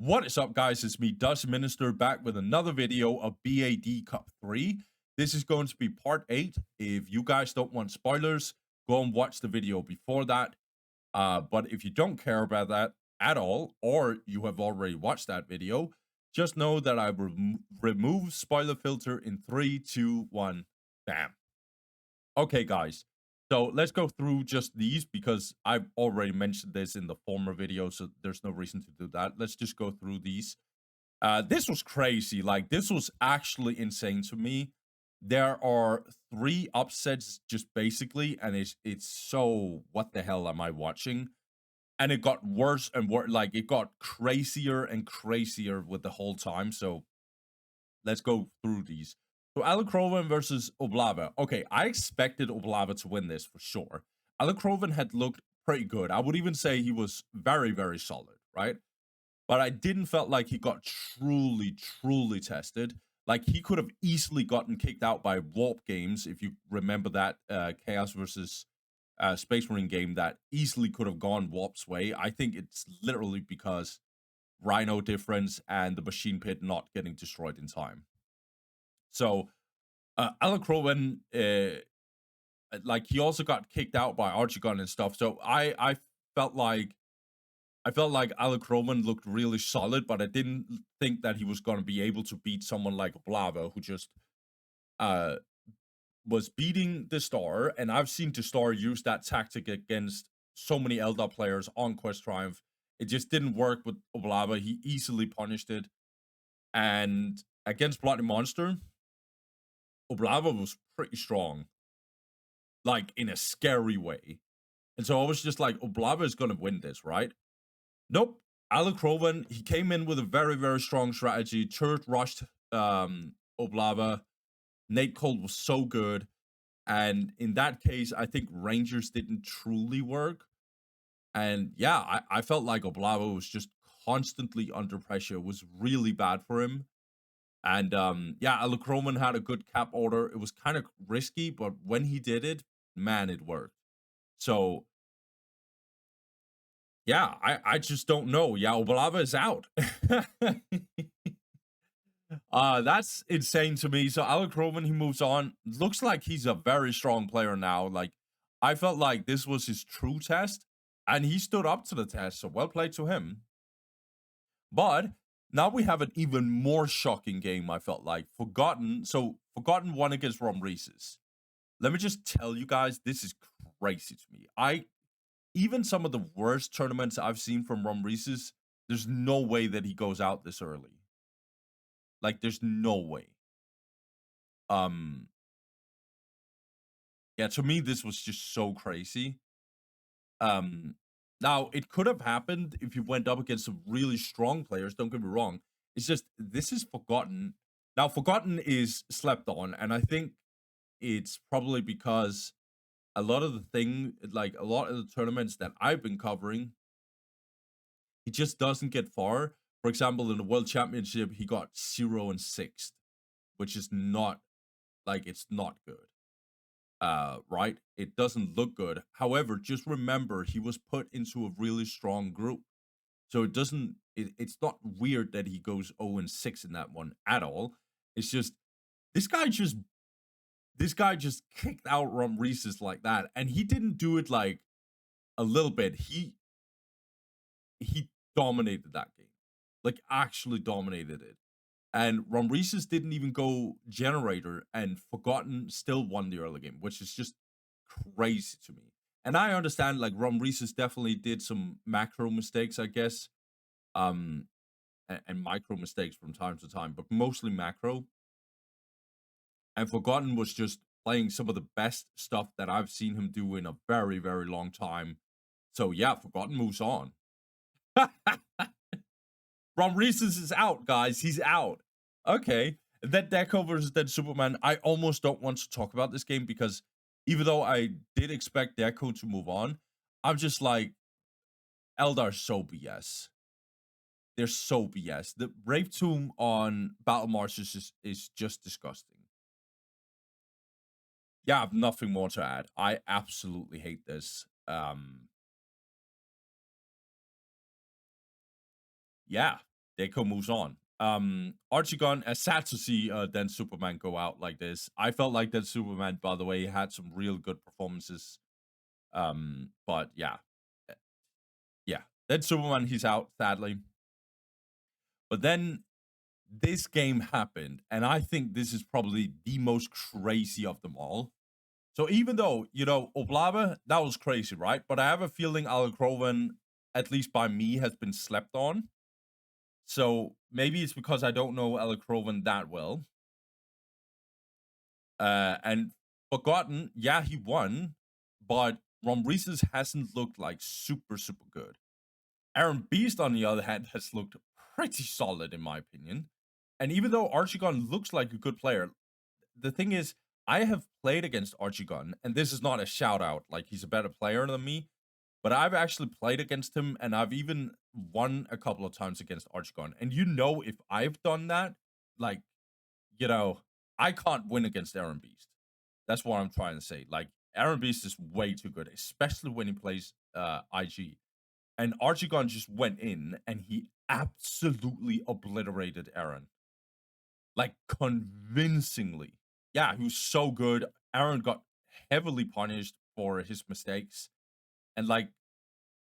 What is up, guys? It's me, BloodyMonster, back with another video of BAD Cup 3. This is going to be part 8. If you guys don't want spoilers, go and watch the video before that. But if you don't care about that at all, or you have already watched that video, just know that I remove spoiler filter in 3, 2, 1, bam. Okay, guys. So let's go through just these because I've already mentioned this in the former video, so there's no reason to do that. Let's just go through these. This was crazy. Like, this was actually insane to me. There are 3 upsets just basically, and it's so, what the hell am I watching? And it got worse and worse. Like, it got crazier and crazier with the whole time. So let's go through these. So Alacroven versus Oblava. Okay, I expected Oblava to win this for sure. Alacroven had looked pretty good. I would even say he was very, very solid, right? But I didn't felt like he got truly tested. Like, he could have easily gotten kicked out by Warp Games, if you remember that Chaos versus Space Marine game that easily could have gone Warp's way. I think it's literally because Rhino difference and the Machine Pit not getting destroyed in time. So, Alacroven, like, he also got kicked out by Archigon and stuff. So I felt like Alacroven looked really solid, but I didn't think that he was going to be able to beat someone like Oblava, who just was beating the Star. And I've seen the Star use that tactic against so many Eldar players on Quest Triumph. It just didn't work with Oblava. He easily punished it. And against BloodyMonster, Oblava was pretty strong, like, in a scary way. And so I was just like, Oblava is going to win this, right? Nope. Alacroven, he came in with a very, very strong strategy. Turret rushed Oblava. Nate Cold was so good. And in that case, I think Rangers didn't truly work. And yeah, I felt like Oblava was just constantly under pressure. It was really bad for him. And yeah, Alacroven had a good cap order. It was kind of risky, but when he did it, man, it worked. So yeah, I just don't know. Yeah, Oblava is out. That's insane to me. So Alacroven, he moves on. Looks like he's a very strong player now. Like, I felt like this was his true test, and he stood up to the test. So well played to him. But now we have an even more shocking game, I felt like. Forgotten. So Forgotten won against Reese's. Let me just tell you guys, this is crazy to me. Even some of the worst tournaments I've seen from Reese's, there's no way that he goes out this early. Like, there's no way. Yeah, to me, this was just so crazy. Now, it could have happened if you went up against some really strong players, don't get me wrong. It's just, this is Forgotten. Now, Forgotten is slept on, and I think it's probably because a lot of the tournaments that I've been covering, he just doesn't get far. For example, in the World Championship, he got 0 and 6th, which is not, like, it's not good. Right? It doesn't look good. However, just remember, he was put into a really strong group. So it's not weird that he goes 0 and 6 in that one at all. It's just, this guy just kicked out Reese's like that. And he didn't do it like a little bit. He dominated that game. Like, actually dominated it. And Reese's didn't even go Generator, and Forgotten still won the early game, which is just crazy to me. And I understand, like, Reese's definitely did some macro mistakes, I guess. And micro mistakes from time to time, but mostly macro. And Forgotten was just playing some of the best stuff that I've seen him do in a very, very long time. So yeah, Forgotten moves on. Reese's is out, guys. He's out. Okay. That Deco versus Dead Superman, I almost don't want to talk about this game because even though I did expect Deco to move on, I'm just like, Eldar's so BS. They're so BS. The Brave Tomb on Battle Mars is just disgusting. Yeah, I have nothing more to add. I absolutely hate this. Yeah. Deco moves on. Archie-gun, sad to see then Superman go out like this. I felt like that Superman, by the way, had some real good performances. But yeah. Eh, yeah. Then Superman, he's out, sadly. But then this game happened, and I think this is probably the most crazy of them all. So even though, Oblava, that was crazy, right? But I have a feeling Alacroven, at least by me, has been slept on. So maybe it's because I don't know Alacroven that well. And Forgotten, yeah, he won, but Romreeses hasn't looked like super, super good. Aaron Beast, on the other hand, has looked pretty solid, in my opinion. And even though Archigon looks like a good player, the thing is, I have played against Archigon, and this is not a shout out, like he's a better player than me, but I've actually played against him, and I've even won a couple of times against Archigon. And if I've done that, like, I can't win against Aaron Beast. That's what I'm trying to say. Like, Aaron Beast is way too good, especially when he plays IG. And Archigon just went in and he absolutely obliterated Aaron. Like, convincingly. Yeah, he was so good. Aaron got heavily punished for his mistakes. And like,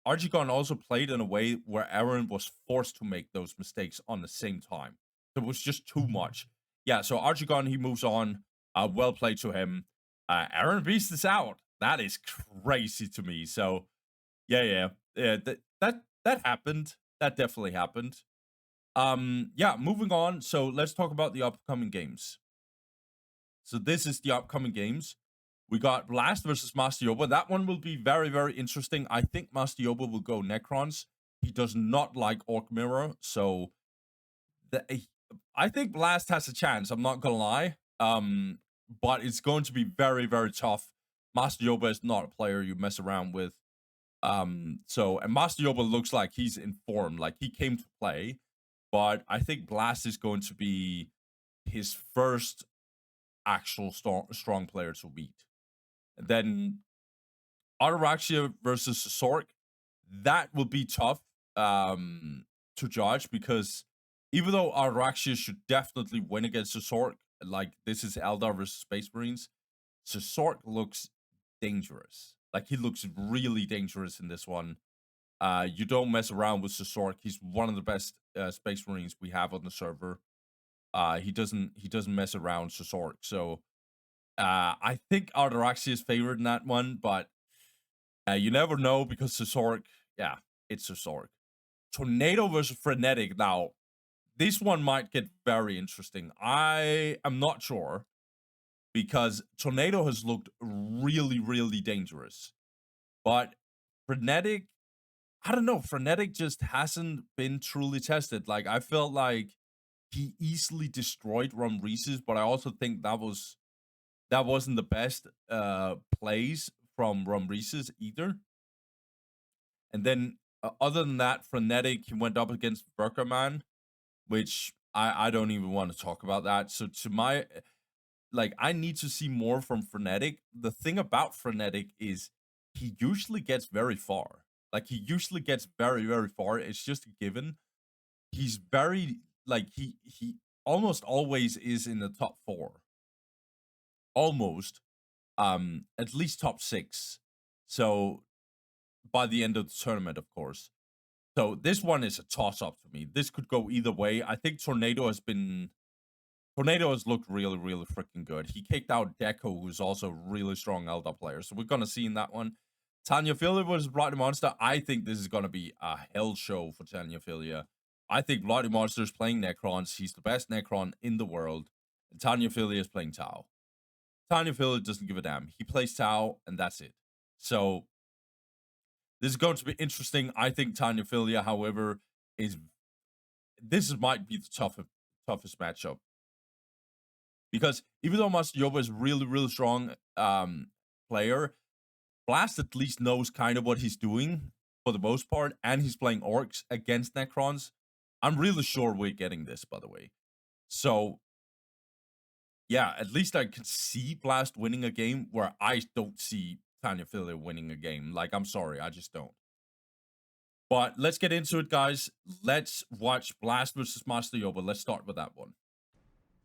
Archigon also played in a way where Aaron was forced to make those mistakes on the same time. So it was just too much. Yeah, so Archigon, he moves on. Well played to him. Aaron Beast is out. That is crazy to me. So yeah. That happened. That definitely happened. Yeah, moving on. So let's talk about the upcoming games. So this is the upcoming games. We got Blast versus Master Yoba. That one will be very, very interesting. I think Master Yoba will go Necrons. He does not like Orc Mirror, so I think Blast has a chance. I'm not gonna lie. But it's going to be very, very tough. Master Yoba is not a player you mess around with. And Master Yoba looks like he's in form, like he came to play. But I think Blast is going to be his first actual strong player to beat. And then Ataraxia versus Sork, that will be tough to judge, because even though Ataraxia should definitely win against Sork, like this is Eldar versus Space Marines, Sork looks dangerous. Like, he looks really dangerous in this one. You don't mess around with Sork. He's one of the best Space Marines we have on the server. He doesn't mess around Sork. So I think Ataraxia is favored in that one, but you never know, because Sork, yeah, it's Sork. Tornado versus Frenetic. Now, this one might get very interesting. I am not sure, because Tornado has looked really, really dangerous. But Frenetic, I don't know. Frenetic just hasn't been truly tested. Like, I felt like he easily destroyed Romreeses, but I also think that wasn't the best plays from Romreeses either. And then other than that, Frenetic, he went up against Burkerman, which I don't even want to talk about that. So to my, like, I need to see more from Frenetic. The thing about Frenetic is he usually gets very far. Like, he usually gets very, very far. It's just a given. He's very, like, he almost always is in the top 4. Almost. At least top 6. So by the end of the tournament, of course. So this one is a toss-up to me. This could go either way. I think Tornado has looked really, really freaking good. He kicked out Deco, who's also a really strong Eldar player. So we're going to see in that one. Tanyaphilia versus BloodyMonster. I think this is going to be a hell show for Tanyaphilia. I think BloodyMonster is playing Necrons. He's the best Necron in the world. And Tanyaphilia is playing Tau. Tanyaphilia doesn't give a damn. He plays Tau, and that's it. So this is going to be interesting. I think Tanyaphilia, however, might be the toughest matchup. Because even though Master Yoba is really, really strong player, Blast at least knows kind of what he's doing for the most part, and he's playing Orcs against Necrons. I'm really sure we're getting this, by the way. So, yeah, at least I can see Blast winning a game where I don't see Tanyaphilia winning a game. Like, I'm sorry, I just don't. But let's get into it, guys. Let's watch Blast versus Master Yoba. Let's start with that one.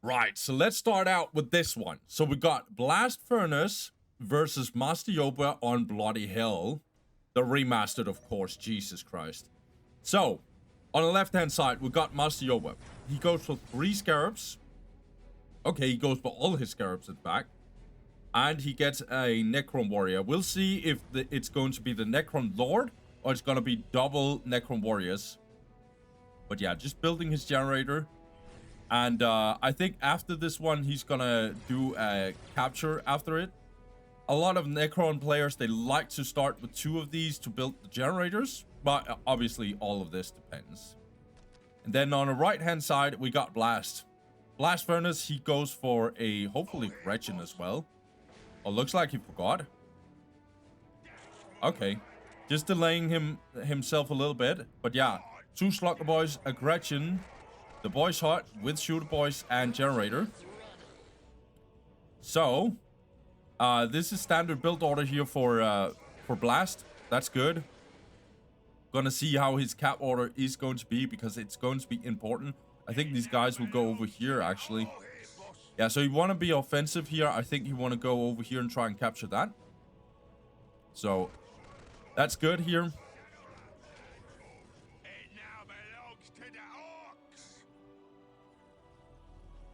Right, so let's start out with this one. So we got Blastfurnace versus Master Yoba on Bloody Hell. The remastered, of course. Jesus Christ. So, on the left-hand side, we got Master Yoba. He goes for 3 scarabs. Okay, he goes for all his scarabs, in fact. And he gets a Necron Warrior. We'll see if it's going to be the Necron Lord or it's going to be double Necron Warriors. But yeah, just building his generator. And I think after this one, he's going to do a capture after it. A lot of Necron players, they like to start with 2 of these to build the generators. But obviously, all of this depends. And then on the right-hand side, we got Blast. Blastfurnace, he goes for a, hopefully, Gretchen as well. Oh, looks like he forgot. Okay. Just delaying himself a little bit. But yeah, 2 Slugger Boys, a Gretchen, the Boys Hut with Shooter Boys and Generator. So, this is standard build order here for Blast. That's good. Gonna see how his cap order is going to be because it's going to be important. I think these guys will go over here, actually. Yeah, so you want to be offensive here. I think you want to go over here and try and capture that. So, that's good here.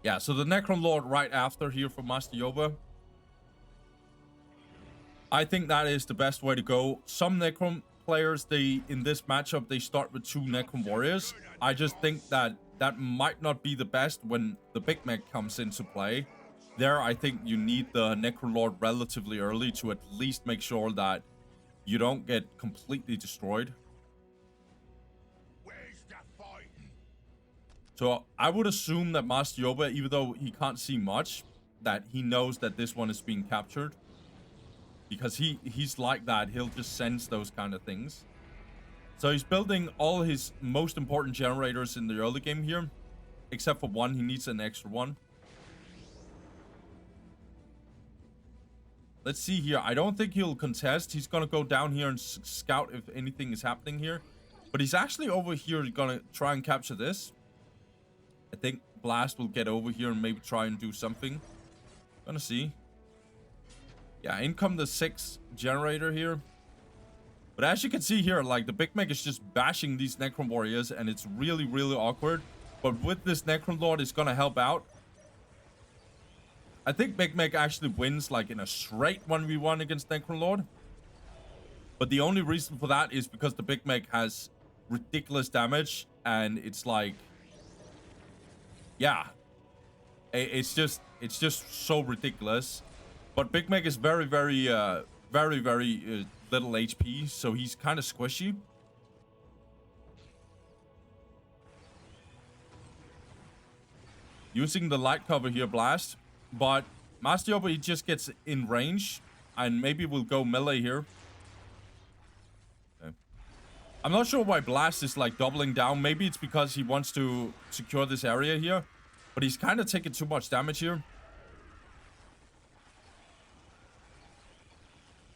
Yeah, so the Necron Lord right after here for Master Yoba. I think that is the best way to go. Some Necron players, in this matchup, they start with 2 Necron Warriors. I just think that might not be the best when the Big Mech comes into play. There, I think you need the Necron Lord relatively early to at least make sure that you don't get completely destroyed. So I would assume that Master Yoba, even though he can't see much, that he knows that this one is being captured. Because he's like that. He'll just sense those kind of things. So he's building all his most important generators in the early game here. Except for one. He needs an extra one. Let's see here. I don't think he'll contest. He's going to go down here and scout if anything is happening here. But he's actually over here going to try and capture this. I think Blast will get over here and maybe try and do something. Gonna see. Yeah, in come the 6 generator here. But as you can see here, like, the Big Mech is just bashing these Necron Warriors, and it's really, really awkward. But with this Necron Lord, it's gonna help out. I think Big Mech actually wins, like, in a straight 1v1 against Necron Lord. But the only reason for that is because the Big Mech has ridiculous damage, and it's like... yeah. It's just so ridiculous. But Big Mech is very little HP, so he's kind of squishy. Using the light cover here, Blast. But Master Yoba, he just gets in range. And maybe we'll go melee here. Okay. I'm not sure why Blast is, like, doubling down. Maybe it's because he wants to secure this area here. But he's kind of taking too much damage here.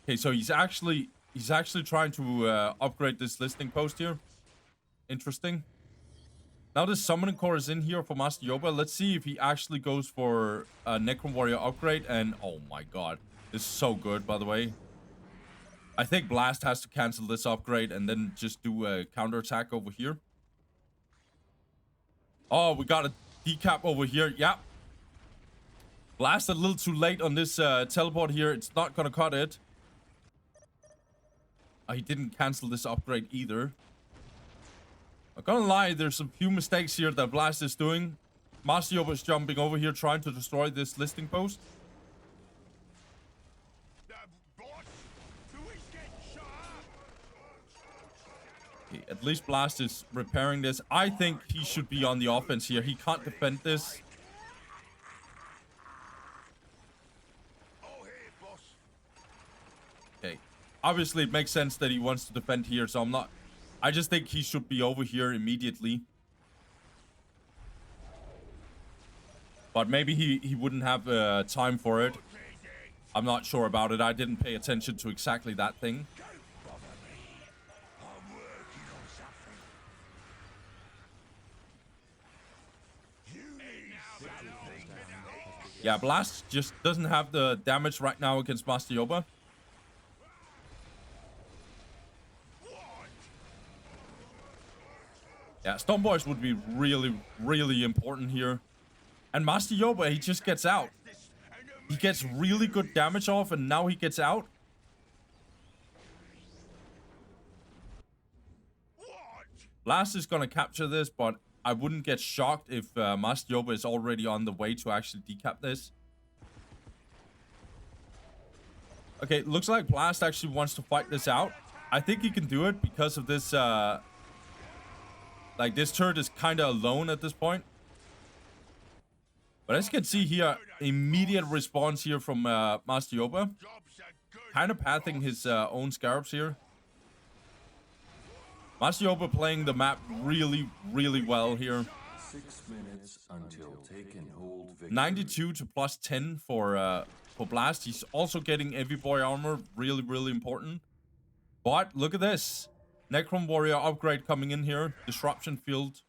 Okay, so he's actually trying to upgrade this listing post here. Interesting. Now this summoning core is in here for Master Yoba. Let's see if he actually goes for a Necron Warrior upgrade. And oh my god, this is so good, by the way. I think Blast has to cancel this upgrade and then just do a counterattack over here. Oh, we got a decap over here. Yeah. Blast a little too late on this teleport here. It's not gonna cut it. He didn't cancel this upgrade either. I'm gonna lie, there's some few mistakes here that Blast is doing. Master Yoba is jumping over here trying to destroy this listing post. Okay, at least Blast is repairing this. I think he should be on the offense here. He can't defend this. Okay. Obviously, it makes sense that he wants to defend here, so I just think he should be over here immediately. But maybe he wouldn't have time for it. I'm not sure about it. I didn't pay attention to exactly that thing. Yeah, Blast just doesn't have the damage right now against Master Yoba. Yeah, Stone Boys would be really, really important here. And Master Yoba, he just gets out. He gets really good damage off, and now he gets out. Blast is gonna capture this, but I wouldn't get shocked if Master Yoba is already on the way to actually decap this. Okay, looks like Blast actually wants to fight this out. I think he can do it because of this, like, this turret is kind of alone at this point. But as you can see here, immediate response here from Master Yoba. Kind of pathing his own scarabs here. Master Yoba playing the map really, really well here. 6 minutes until take and hold victory. 92 to plus 10 for Blast. He's also getting Heavy Boy armor. Really, really important. But look at this. Necron Warrior upgrade coming in here. Disruption field.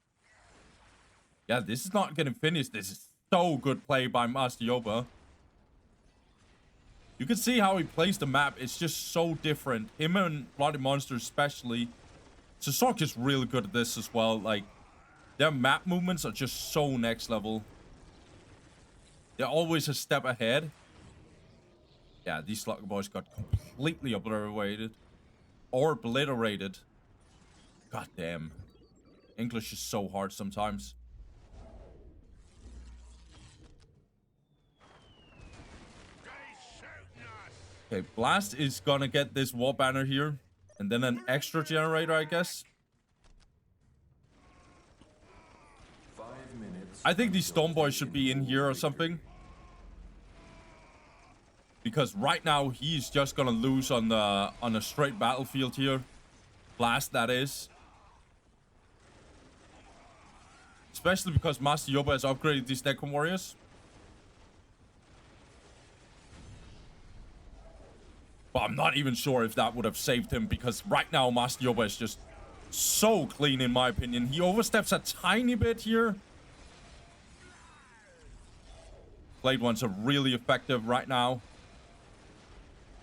Yeah, this is not getting finished. This is so good play by Master Yoba. You can see how he plays the map. It's just so different. Him and BloodyMonster especially. SirZQRG is really good at this as well. Like, their map movements are just so next level. They're always a step ahead. Yeah, these Slugger Boys got completely obliterated. Or obliterated. God damn. English is so hard sometimes. Okay, Blast is gonna get this wall banner here. And then an extra generator, I guess. 5 minutes. I think these Stone Boys should be in here or something. Because right now, he's just gonna lose on a straight battlefield here. Blast, that is. Especially because Master Yoba has upgraded these Necron Warriors. But I'm not even sure if that would have saved him, because right now Master Yoba is just so clean in my opinion. He oversteps a tiny bit here. Blade ones are really effective right now.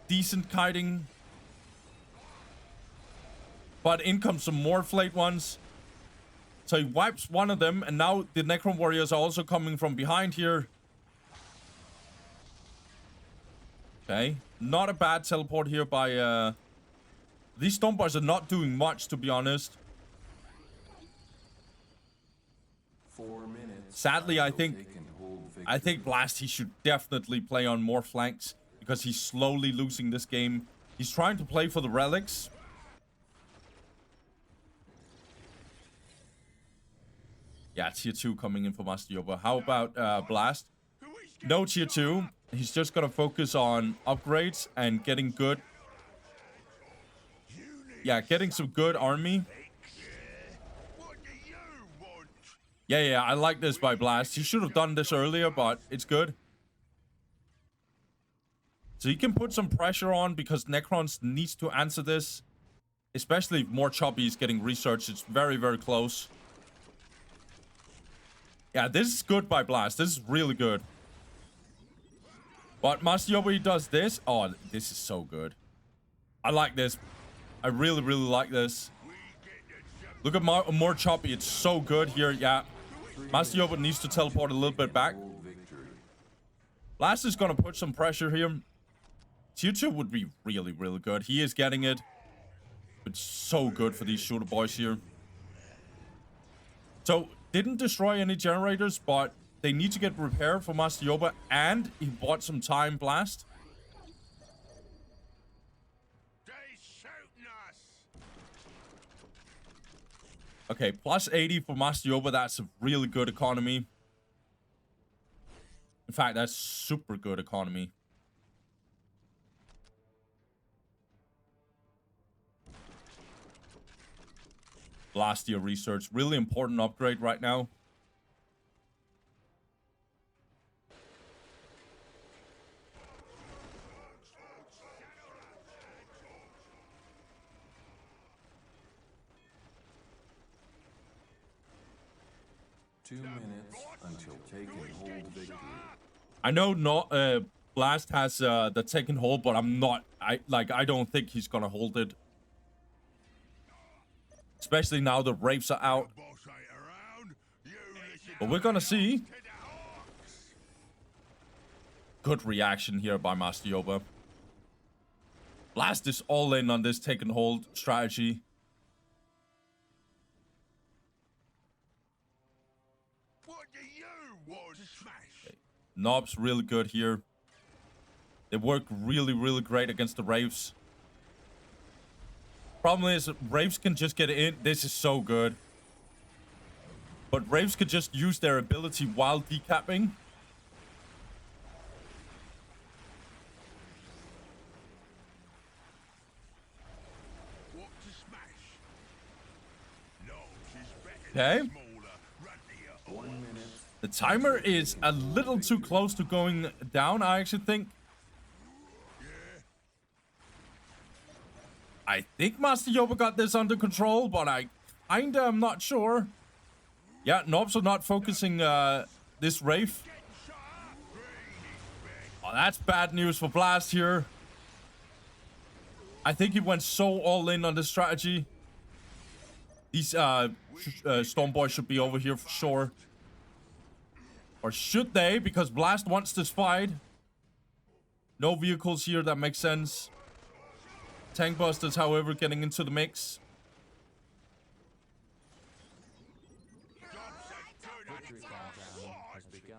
Decent kiting. But in comes some more Flayed ones. So he wipes one of them, and now the Necron Warriors are also coming from behind here. Okay. Not a bad teleport here by these Stone Boys are not doing much, to be honest. 4 minutes. Sadly, I think Blast, he should definitely play on more flanks, because he's slowly losing this game. He's trying to play for the relics. Yeah, tier 2 coming in for Master Yoba. How about Blast? No tier 2. He's just gonna focus on upgrades and getting good. Yeah, getting some good army. Yeah, I like this by Blast. He should have done this earlier, but it's good. So he can put some pressure on, because Necrons needs to answer this. Especially if more Choppy is getting researched. It's very, very close. Yeah, this is good by Blast. This is really good. But Master Yoba, he does this. Oh, this is so good. I like this. I really, really like this. Look at more Choppy. It's so good here. Yeah. Master Yoba needs to teleport a little bit back. Blast is going to put some pressure here. Tier 2 would be really, really good. He is getting it. It's so good for these shooter boys here. So, didn't destroy any generators, but they need to get repaired for Master Yoba, and he bought some time, Blast. Okay, plus 80 for Master Yoba. That's a really good economy. In fact, that's super good economy. Last year research. Really important upgrade right now. Two minutes until take and hold victory. I know not Blast has the second hold, but I don't think he's gonna hold it. Especially now the Wraiths are out. But we're gonna see. Good reaction here by Master Yoba. Blast is all in on this take and hold strategy. What do you want to smash? Knob's really good here. They work really, really great against the Wraiths. Problem is, Wraiths can just get in. This is so good. But Wraiths could just use their ability while decapping. What to smash? No, she's better Okay. than smaller. Run to your 1 minute. The timer is a little too close to going down, I actually think. I think Master Yoba got this under control, but I kinda am not sure. Yeah, Knobs are not focusing this Wraith. Oh, that's bad news for Blast here. I think he went so all in on this strategy. These Storm Boys should be over here for sure. Or should they? Because Blast wants this fight. No vehicles here, that makes sense. Tank Busters, however, getting into the mix. Victory countdown has begun.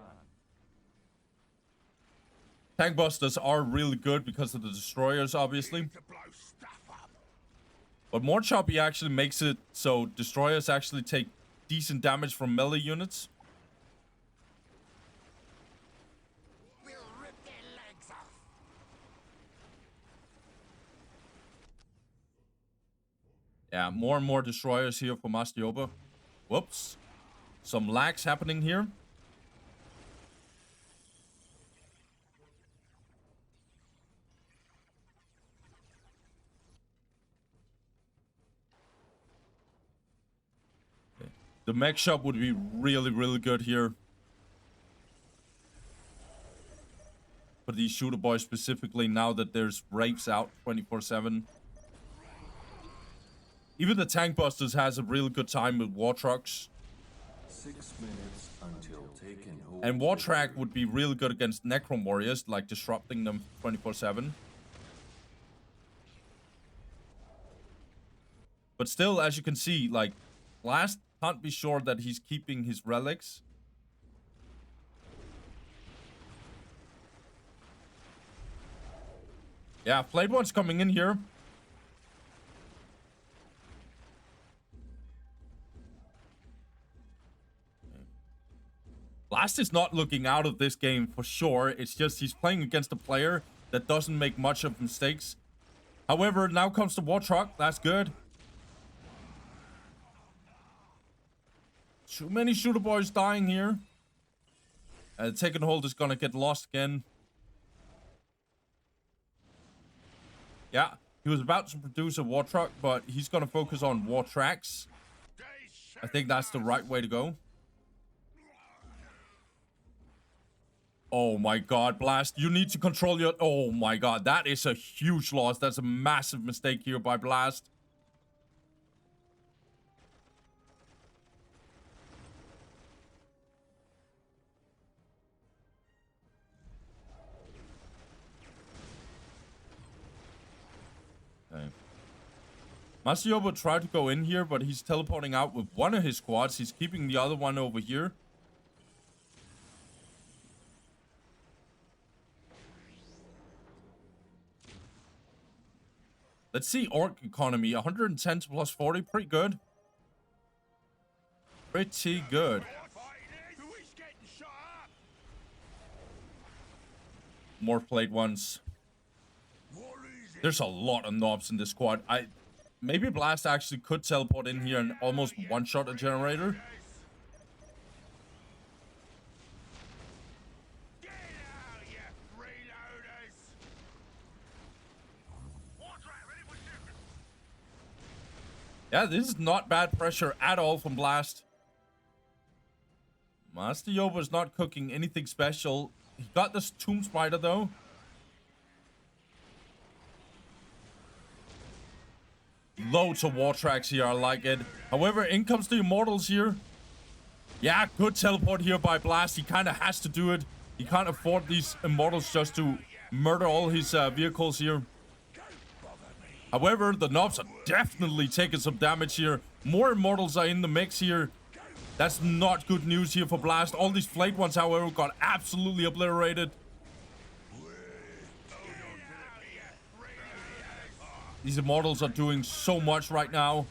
Tank Busters are really good because of the destroyers, obviously. to blow stuff up. But more choppy actually makes it so destroyers actually take decent damage from melee units. We'll rip their legs off. Yeah, more and more destroyers here for Master Yoba. Whoops. Some lags happening here. Okay. The mech shop would be really, really good here. For these shooter boys specifically, now that there's Wraiths out 24/7. Even the Tank Busters has a really good time with War Trucks. 6 minutes until taken hold. And War Track would be really good against Necron Warriors, like disrupting them 24/7. But still, as you can see, like, Blast can't be sure that he's keeping his relics. Yeah, Blade One's coming in here. Blast is not looking out of this game for sure. It's just he's playing against a player that doesn't make much of mistakes. However, now comes the War Truck. That's good. Too many shooter boys dying here. Take and hold is gonna get lost again. Yeah, he was about to produce a War Truck, but he's gonna focus on War Tracks. I think that's the right way to go. Oh my god, Blast, you need to control your... Oh my god, that is a huge loss. That's a massive mistake here by Blast. Okay. Master Yoba tried to go in here, but he's teleporting out with one of his squads. He's keeping the other one over here. Let's see Orc economy. 110 to plus 40. Pretty good. Pretty good. More played ones. There's a lot of knobs in this squad. Maybe Blast actually could teleport in here and almost one-shot a generator. Yeah, this is not bad pressure at all from Blast. Master Yoba is not cooking anything special. He got this Tomb Spider, though. Loads of war tracks here. I like it. However, in comes the Immortals here. Yeah, good teleport here by Blast. He kind of has to do it. He can't afford these Immortals just to murder all his vehicles here. However, the Knobs are definitely taking some damage here. More Immortals are in the mix here. That's not good news here for Blast. All these Flayed ones, however, got absolutely obliterated. These Immortals are doing so much right now.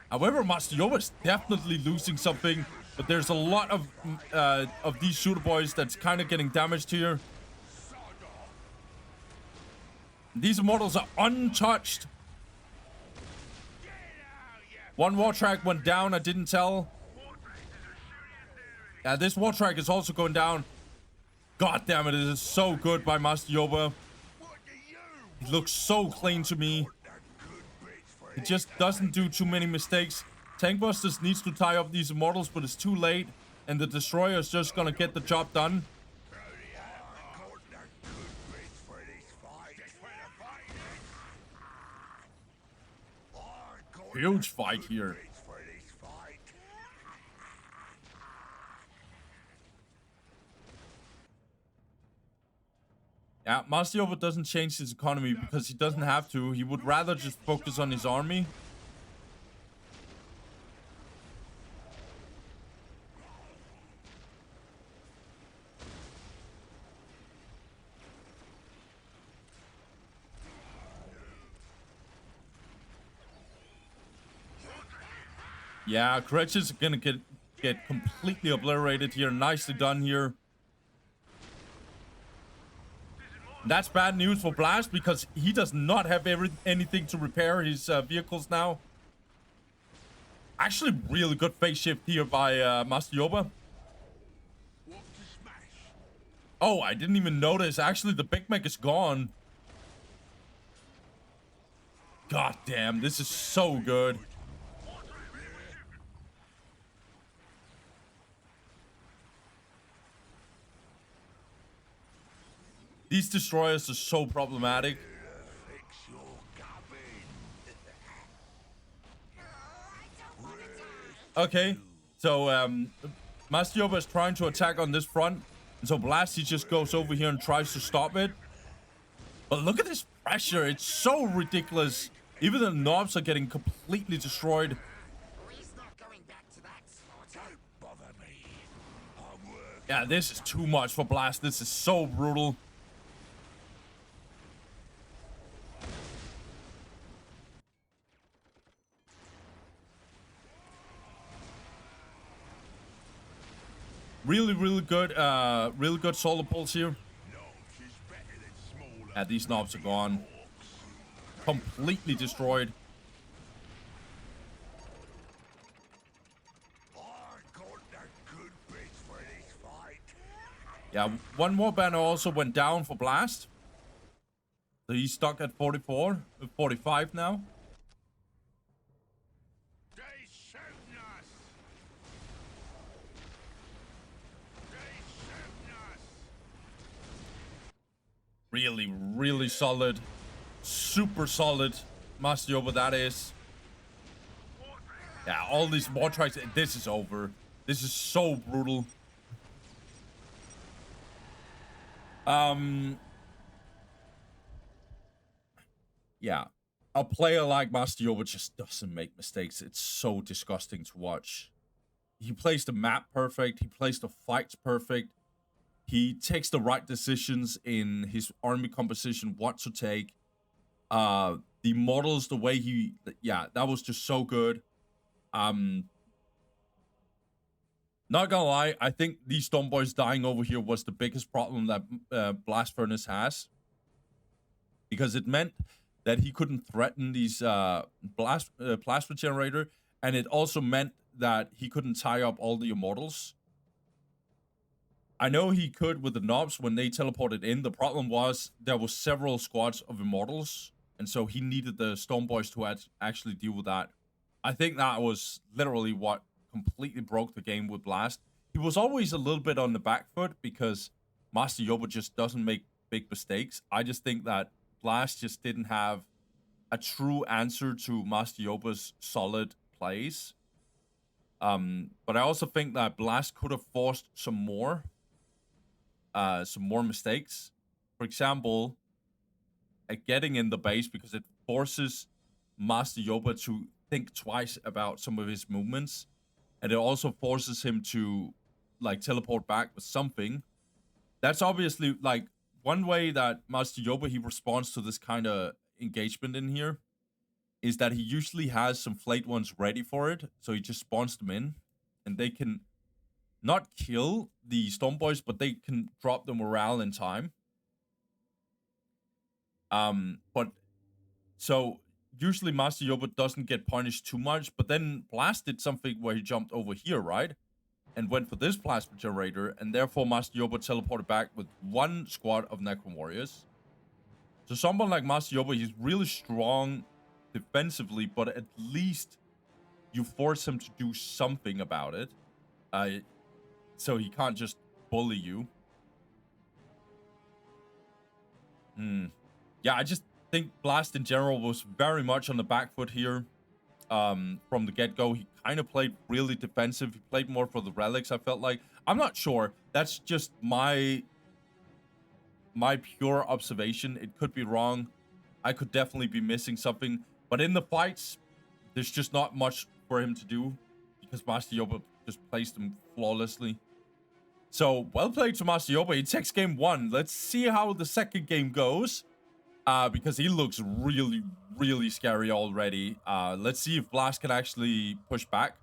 However, Master Yoba is definitely losing something, but there's a lot of these shooter boys that's kind of getting damaged here. These Immortals are untouched. One war track went down, I didn't tell. This war track is also going down. God damn it, it is so good by Master Yoba. It looks so clean to me. It just doesn't do too many mistakes. Tankbusters needs to tie up these Immortals, but it's too late. And the Destroyer is just gonna get the job done. Huge fight here. Yeah, Master Yoba doesn't change his economy because he doesn't have to. He would rather just focus on his army. Yeah, Kretsch is gonna get completely obliterated here. Nicely done here. That's bad news for Blast because he does not have anything to repair his vehicles now. Actually, really good phase shift here by Master Yoba. Oh, I didn't even notice. Actually, the Big Mac is gone. God damn, this is so good. These destroyers are so problematic. Okay, so Master Yoba is trying to attack on this front, and so Blasty just goes over here and tries to stop it. But look at this pressure, it's so ridiculous. Even the Knobs are getting completely destroyed. Yeah, this is too much for Blast. This is so brutal. Really good solar pulse here. Yeah, these Knobs are gone. Completely destroyed. Yeah, one more banner also went down for Blast. So he's stuck at 44, 45 now. Really solid. Super solid Master Yoba, that is. Yeah, all these war tracks. This is over. This is so brutal. Yeah. A player like Master Yoba just doesn't make mistakes. It's so disgusting to watch. He plays the map perfect. He plays the fights perfect. He takes the right decisions in his army composition, what to take. The models, the way he... Yeah, that was just so good. Not gonna lie, I think these Storm Boys dying over here was the biggest problem that Blastfurnace has. Because it meant that he couldn't threaten these plasma generator, and it also meant that he couldn't tie up all the Immortals. I know he could with the Knobs when they teleported in. The problem was there was several squads of Immortals, and so he needed the Storm Boys to actually deal with that. I think that was literally what completely broke the game with Blast. he was always a little bit on the back foot because Master Yoba just doesn't make big mistakes. I just think that Blast just didn't have a true answer to Master Yoba's solid plays. But I also think that Blast could have forced some more mistakes. For example, getting in the base, because it forces Master Yoba to think twice about some of his movements, and it also forces him to like teleport back with something. That's obviously like one way that Master Yoba he responds to this kind of engagement in here is that he usually has some flayed ones ready for it, so he just spawns them in, and they can not kill the Storm Boys, but they can drop the morale in time. But so usually Master Yoba doesn't get punished too much, but then Blast did something where he jumped over here, right? And went for this plasma generator, and therefore Master Yoba teleported back with one squad of Necron Warriors. So someone like Master Yoba, he's really strong defensively, but at least you force him to do something about it. So he can't just bully you. Yeah, I just think Blast in general was very much on the back foot here. From the get-go, he kind of played really defensive. He played more for the relics, I felt like. I'm not sure. That's just my pure observation. It could be wrong. I could definitely be missing something. But in the fights, there's just not much for him to do because Master Yoba just plays them flawlessly. So, well played to Master Yoba. He takes game 1. Let's see how the second game goes. Because he looks really, really scary already. Let's see if Blast can actually push back.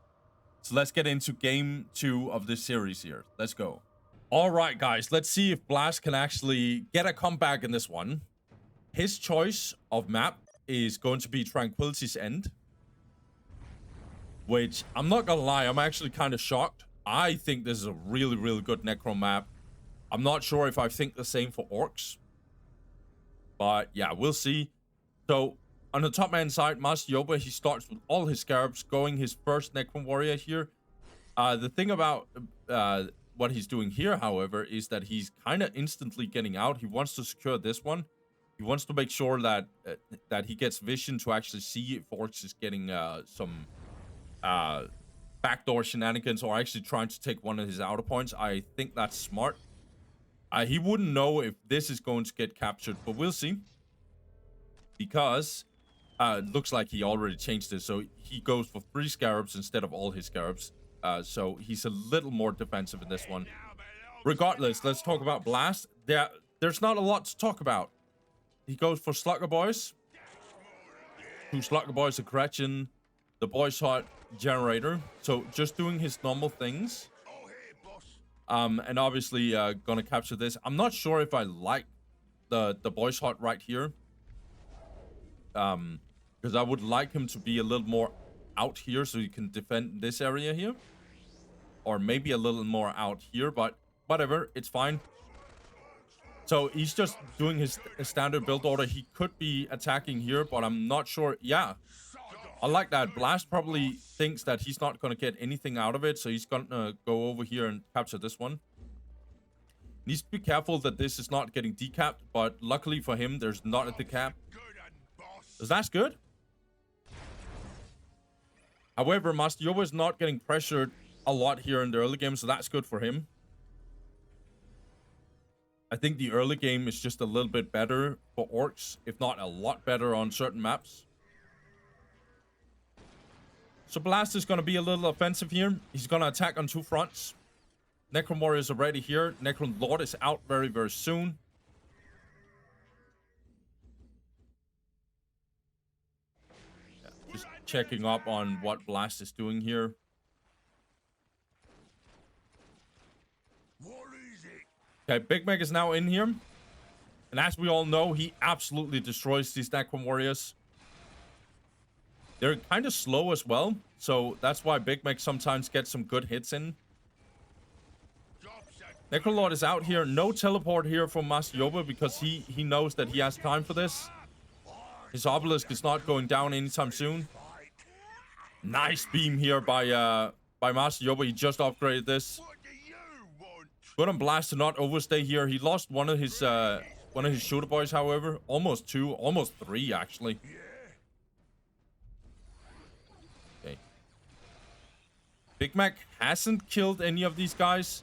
So let's get into game 2 of this series here. Let's go. All right, guys. Let's see if Blast can actually get a comeback in this one. His choice of map is going to be Tranquility's End. Which, I'm not gonna lie, I'm actually kind of shocked. I think this is a really, really good Necron map. I'm not sure if I think the same for Orcs. But yeah, we'll see. So on the top man side, Master Yoba, he starts with all his scarabs, going his first Necron Warrior here. The thing about what he's doing here, however, is that he's kind of instantly getting out. He wants to secure this one. He wants to make sure that that he gets vision to actually see if Orcs is getting some backdoor shenanigans or actually trying to take one of his outer points. I think that's smart. He wouldn't know if this is going to get captured, but we'll see. Because it looks like he already changed it. So he goes for 3 scarabs instead of all his scarabs. So he's a little more defensive in this one. Regardless, let's talk about Blast. There's not a lot to talk about. He goes for Slugger Boys. 2 Slugger Boys, a Gretchen, the Boys Heart generator. So just doing his normal things. And obviously gonna capture this. I'm not sure if I like the Boys Heart right here. Because I would like him to be a little more out here so he can defend this area here. Or maybe a little more out here, but whatever, it's fine. So he's just doing his standard build order. He could be attacking here, but I'm not sure. Yeah, I like that. Blast probably thinks that he's not going to get anything out of it, so he's going to go over here and capture this one. Needs to be careful that this is not getting decapped, but luckily for him, there's not a decap. So that's good. However, Master Yoba is not getting pressured a lot here in the early game, so that's good for him. I think the early game is just a little bit better for Orcs, if not a lot better on certain maps. So Blast is going to be a little offensive here. He's going to attack on 2 fronts. Necron Warrior is already here. Necron Lord is out very, very soon. Yeah, just checking up on what Blast is doing here. Okay, Big Mac is now in here. And as we all know, he absolutely destroys these Necron Warriors. They're kind of slow as well. So that's why Big Mac sometimes gets some good hits in. Necrolord is out here. No teleport here from Master Yoba because he knows that he has time for this. His obelisk is not going down anytime soon. Nice beam here by Master Yoba. He just upgraded this. Good on Blast to not overstay here. He lost one of his shooter boys, however. Almost 2, almost 3, actually. Okay. Big Mac hasn't killed any of these guys.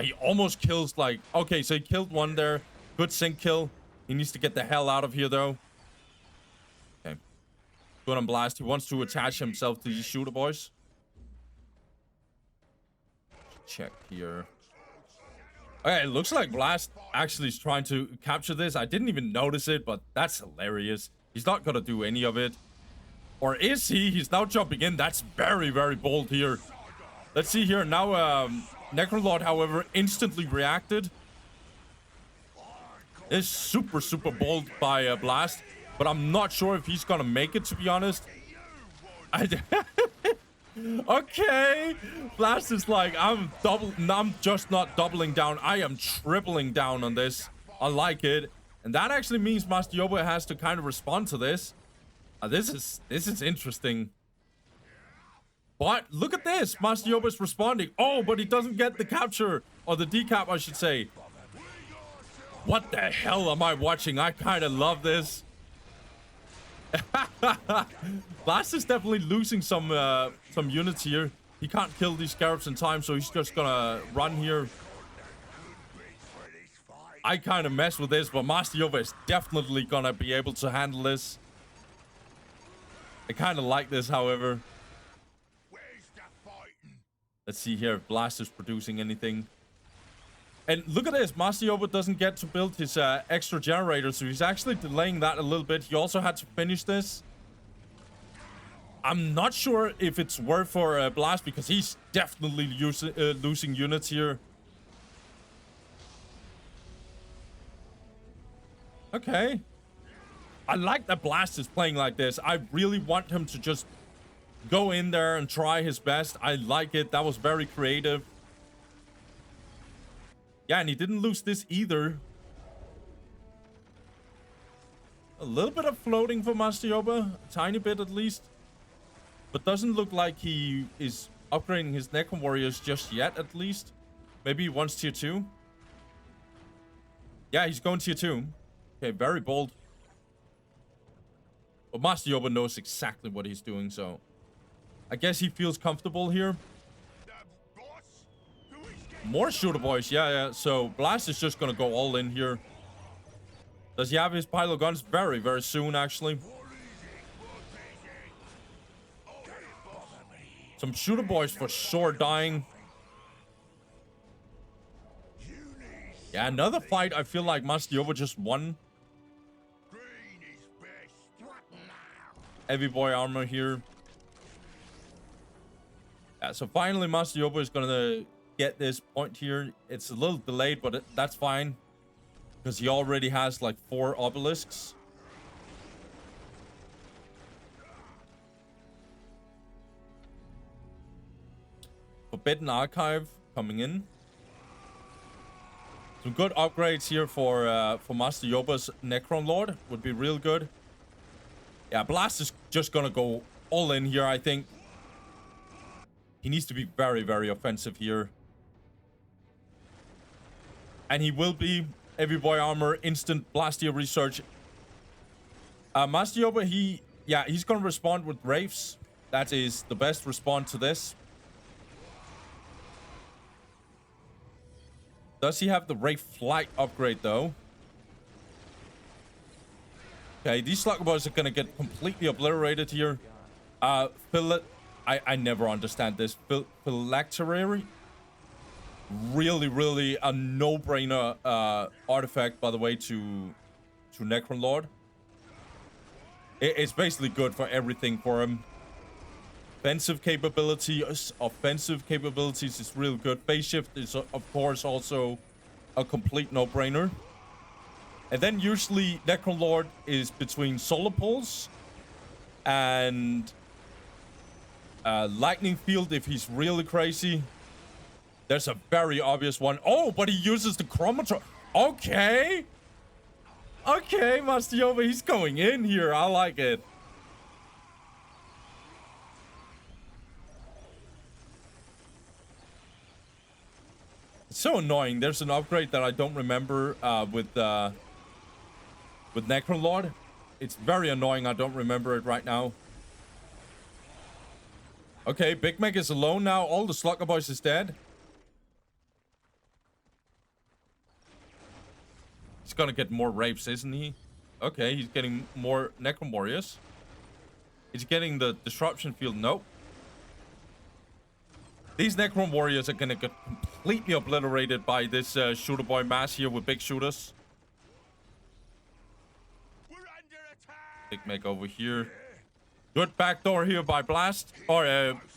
He almost kills, like... Okay, so he killed one there. Good sync kill. He needs to get the hell out of here, though. Okay. Good on Blast. He wants to attach himself to these shooter boys. Check here. Okay, it looks like Blast actually is trying to capture this. I didn't even notice it, but that's hilarious. He's not gonna do any of it. Or is he? He's now jumping in. That's very, very bold here. Let's see here. Now, Necrolord, however, instantly reacted. It's super, super bold by Blast. But I'm not sure if he's gonna make it, to be honest. Okay. Blast is like, I'm just not doubling down. I am tripling down on this. I like it. And that actually means Master Yoba has to kind of respond to this. This is interesting. But look at this. Master Yoba is responding. Oh, but he doesn't get the capture. Or the decap, I should say. What the hell am I watching? I kind of love this. Blast is definitely losing some units here. He can't kill these scarabs in time, so he's just gonna run here. I kind of mess with this, but Master Yoba is definitely gonna be able to handle this. I kind of like this, however. Let's see here if Blast is producing anything. And look at this, Master Yoba doesn't get to build his extra generator, so he's actually delaying that a little bit. He also had to finish this. I'm not sure if it's worth for Blast, because he's definitely losing units here. Okay. I like that Blast is playing like this. I really want him to just go in there and try his best. I like it. That was very creative. Yeah, and he didn't lose this either. A little bit of floating for Master Yoba. A tiny bit at least. But doesn't look like he is upgrading his Necron Warriors just yet, at least. Maybe he wants tier 2. Yeah, he's going tier 2. Okay, very bold. But Master Yoba knows exactly what he's doing, so... I guess he feels comfortable here. More shooter boys, yeah. So Blast is just gonna go all in here. Does he have his pile of guns? Very, very soon, actually. Some shooter boys for sure dying. Yeah, another fight I feel like Master Yoba just won. Heavy boy armor here. Yeah, so finally Master Yoba is gonna get this point here. It's a little delayed, but that's fine, because he already has like 4 obelisks. Forbidden Archive coming in. Some good upgrades here for Master Yoba's Necron Lord would be real good. Yeah, Blast is just gonna go all in here, I think. He needs to be very, very offensive here. And he will be. Heavy boy armor, instant Blastia research. Master Yoba, he's gonna respond with Wraiths. That is the best response to this. Does he have the Wraith Flight upgrade, though? Okay, these Slugger Boys are gonna get completely obliterated here. I never understand this. Phylactery? Really a no-brainer artifact, by the way, to Necron Lord. It's basically good for everything for him. Offensive capabilities is real good. Phase shift is, of course, also a complete no-brainer. And then usually Necron Lord is between Solar Pulse and Lightning Field if he's really crazy. There's a very obvious one. Oh, but he uses the Chromatron. Okay. Okay, Master Yoba, he's going in here. I like it. so annoying. There's an upgrade that I don't remember with Necrolord. It's very annoying. I don't remember it right now. Okay, Big Mac is alone now. All the Slugger Boys is dead. He's gonna get more rapes, isn't he? Okay, he's getting more Necron Warriors. Is he getting the Disruption Field? Nope. These Necron Warriors are gonna get completely obliterated by this shooter boy mass here with big shooters. We're under attack. Big Mac over here. Good backdoor here by Blast. Or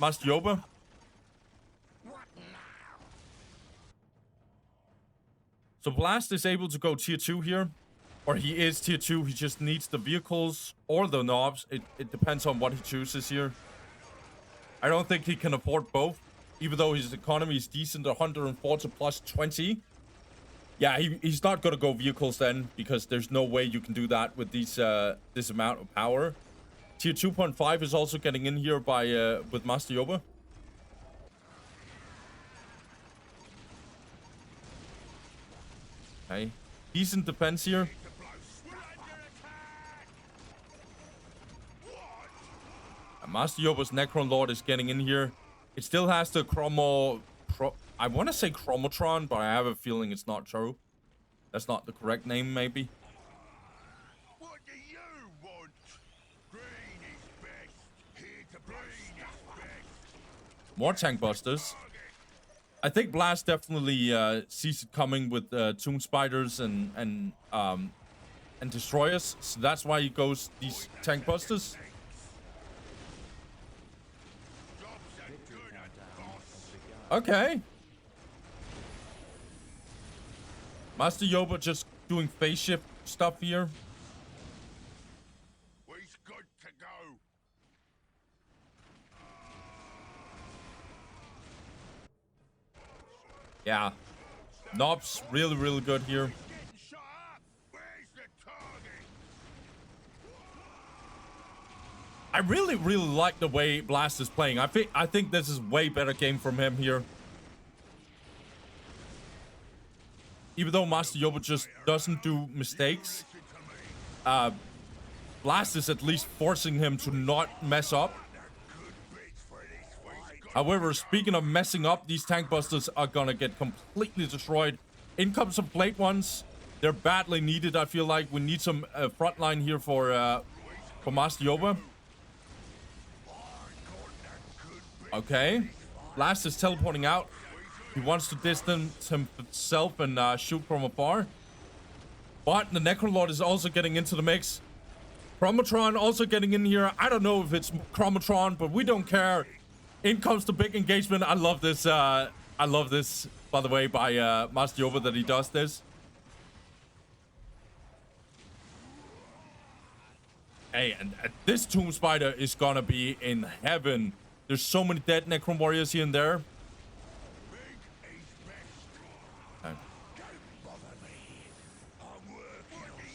Master Yoba. So Blast is able to go tier 2 here. Or he is tier 2. He just needs the vehicles or the knobs. It depends on what he chooses here. I don't think he can afford both. Even though his economy is decent, 140 plus 20. Yeah, he's not going to go vehicles then. Because there's no way you can do that with these this amount of power. Tier 2.5 is also getting in here by with Master Yoba. Okay. Decent defense here. And Master Yoba's Necron Lord is getting in here. It still has the I want to say Chromotron, but I have a feeling it's not true. That's not the correct name, maybe. What do you want? Green is best. Here to green is best. More tank busters. I think Blast definitely sees it coming with Tomb Spiders and Destroyers. So that's why he goes these tank busters. Okay. Master Yoba just doing phase shift stuff here. We're good to go. Yeah. Knobs really, really good here. Getting shot up. Where's the target? I really, really like the way Blast is playing. I think this is way better game from him here. Even though Master Yoba just doesn't do mistakes, Blast is at least forcing him to not mess up. However, speaking of messing up, these tank busters are gonna get completely destroyed. In comes some plate ones. They're badly needed. I feel like we need some frontline here for Master Yoba. Okay, Blast is teleporting out. He wants to distance himself and shoot from afar. But the Necrolord is also getting into the mix. Chromotron also getting in here. I don't know if it's Chromotron, but we don't care. In comes the big engagement. I love this, by the way, by Master Yoba that he does this. Hey, and this Tomb Spider is gonna be in heaven. There's so many dead Necron Warriors here and there. Okay.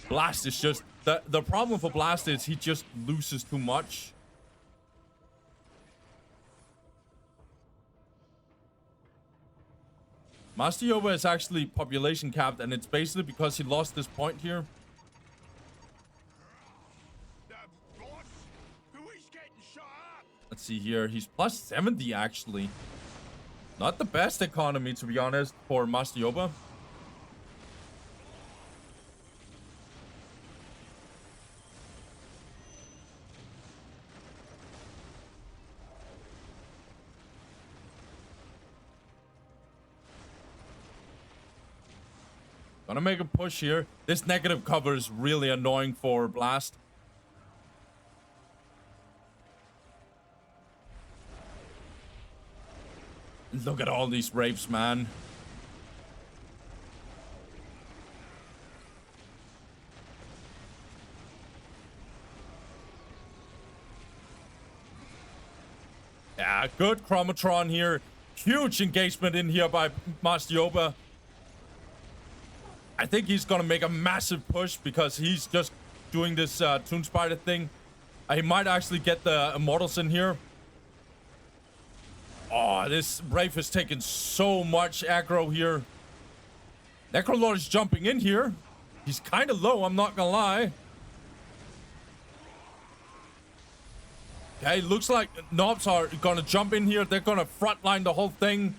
Blast is just... The problem for Blast is he just loses too much. Master Yoba is actually population capped, and it's basically because he lost this point here. Let's see here. He's plus 70, actually. Not the best economy, to be honest, for Master Yoba. Gonna make a push here. This negative cover is really annoying for Blast. Look at all these rapes, man. Yeah, good Chromotron here. Huge engagement in here by Master Yoba. I think he's gonna make a massive push because he's just doing this Toon Spider thing. He might actually get the Immortals in here. Oh, this Wraith has taken so much aggro here. Necrolord is jumping in here. He's kind of low, I'm not gonna lie. Okay, looks like Knobs are gonna jump in here. They're gonna frontline the whole thing.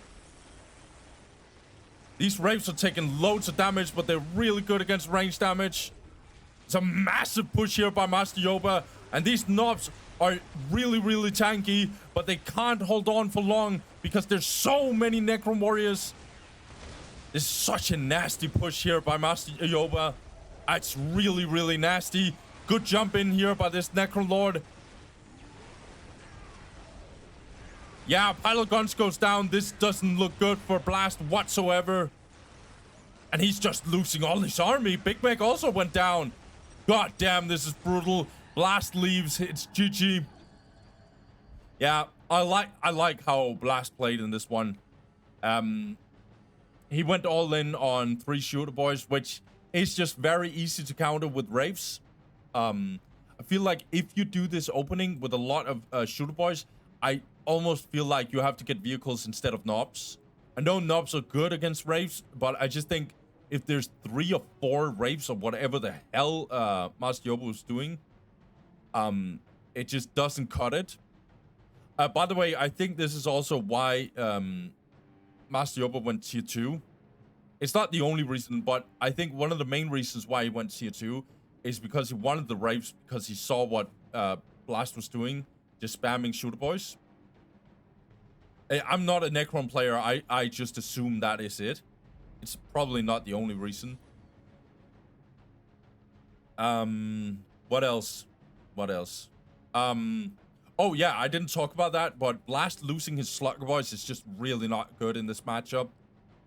These Wraiths are taking loads of damage, but they're really good against range damage. It's a massive push here by Master Yoba. And these Knobs are really, really tanky, but they can't hold on for long because there's so many Necron Warriors. This is such a nasty push here by Master Yoba. It's really, really nasty. Good jump in here by this Necron Lord. Yeah, Pilot Guns goes down. This doesn't look good for Blast whatsoever. And he's just losing all his army. Big Meg also went down. God damn, this is brutal. Blast leaves. It's GG. Yeah, I like how Blast played in this one. He went all in on 3 shooter boys, which is just very easy to counter with Wraiths. I feel like if you do this opening with a lot of shooter boys, I almost feel like you have to get vehicles instead of Knobs. I know Knobs are good against Wraiths, but I just think if there's 3 or 4 Wraiths or whatever the hell Master Yoba was doing, it just doesn't cut it. By the way, I think this is also why Master Yoba went tier 2. It's not the only reason, but I think one of the main reasons why he went tier 2 is because he wanted the Wraiths, because he saw what Blast was doing, just spamming shooter boys. I'm not a Necron player. I just assume that is it. It's probably not the only reason. What else? What else? Oh yeah, I didn't talk about that, but Blast losing his Slugger Boys is just really not good in this matchup.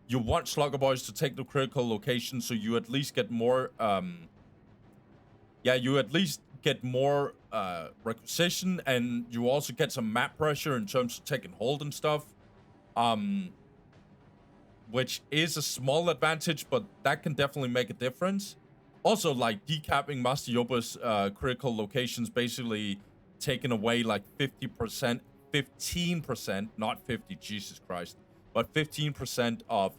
You want Slugger Boys to take the critical location, so you at least get more, yeah, you at least get more requisition, and you also get some map pressure in terms of taking hold and stuff. Which is a small advantage, but that can definitely make a difference. Also, like, decapping Master Yoba's critical locations, basically taking away like 15%, not 50, Jesus Christ, but 15% of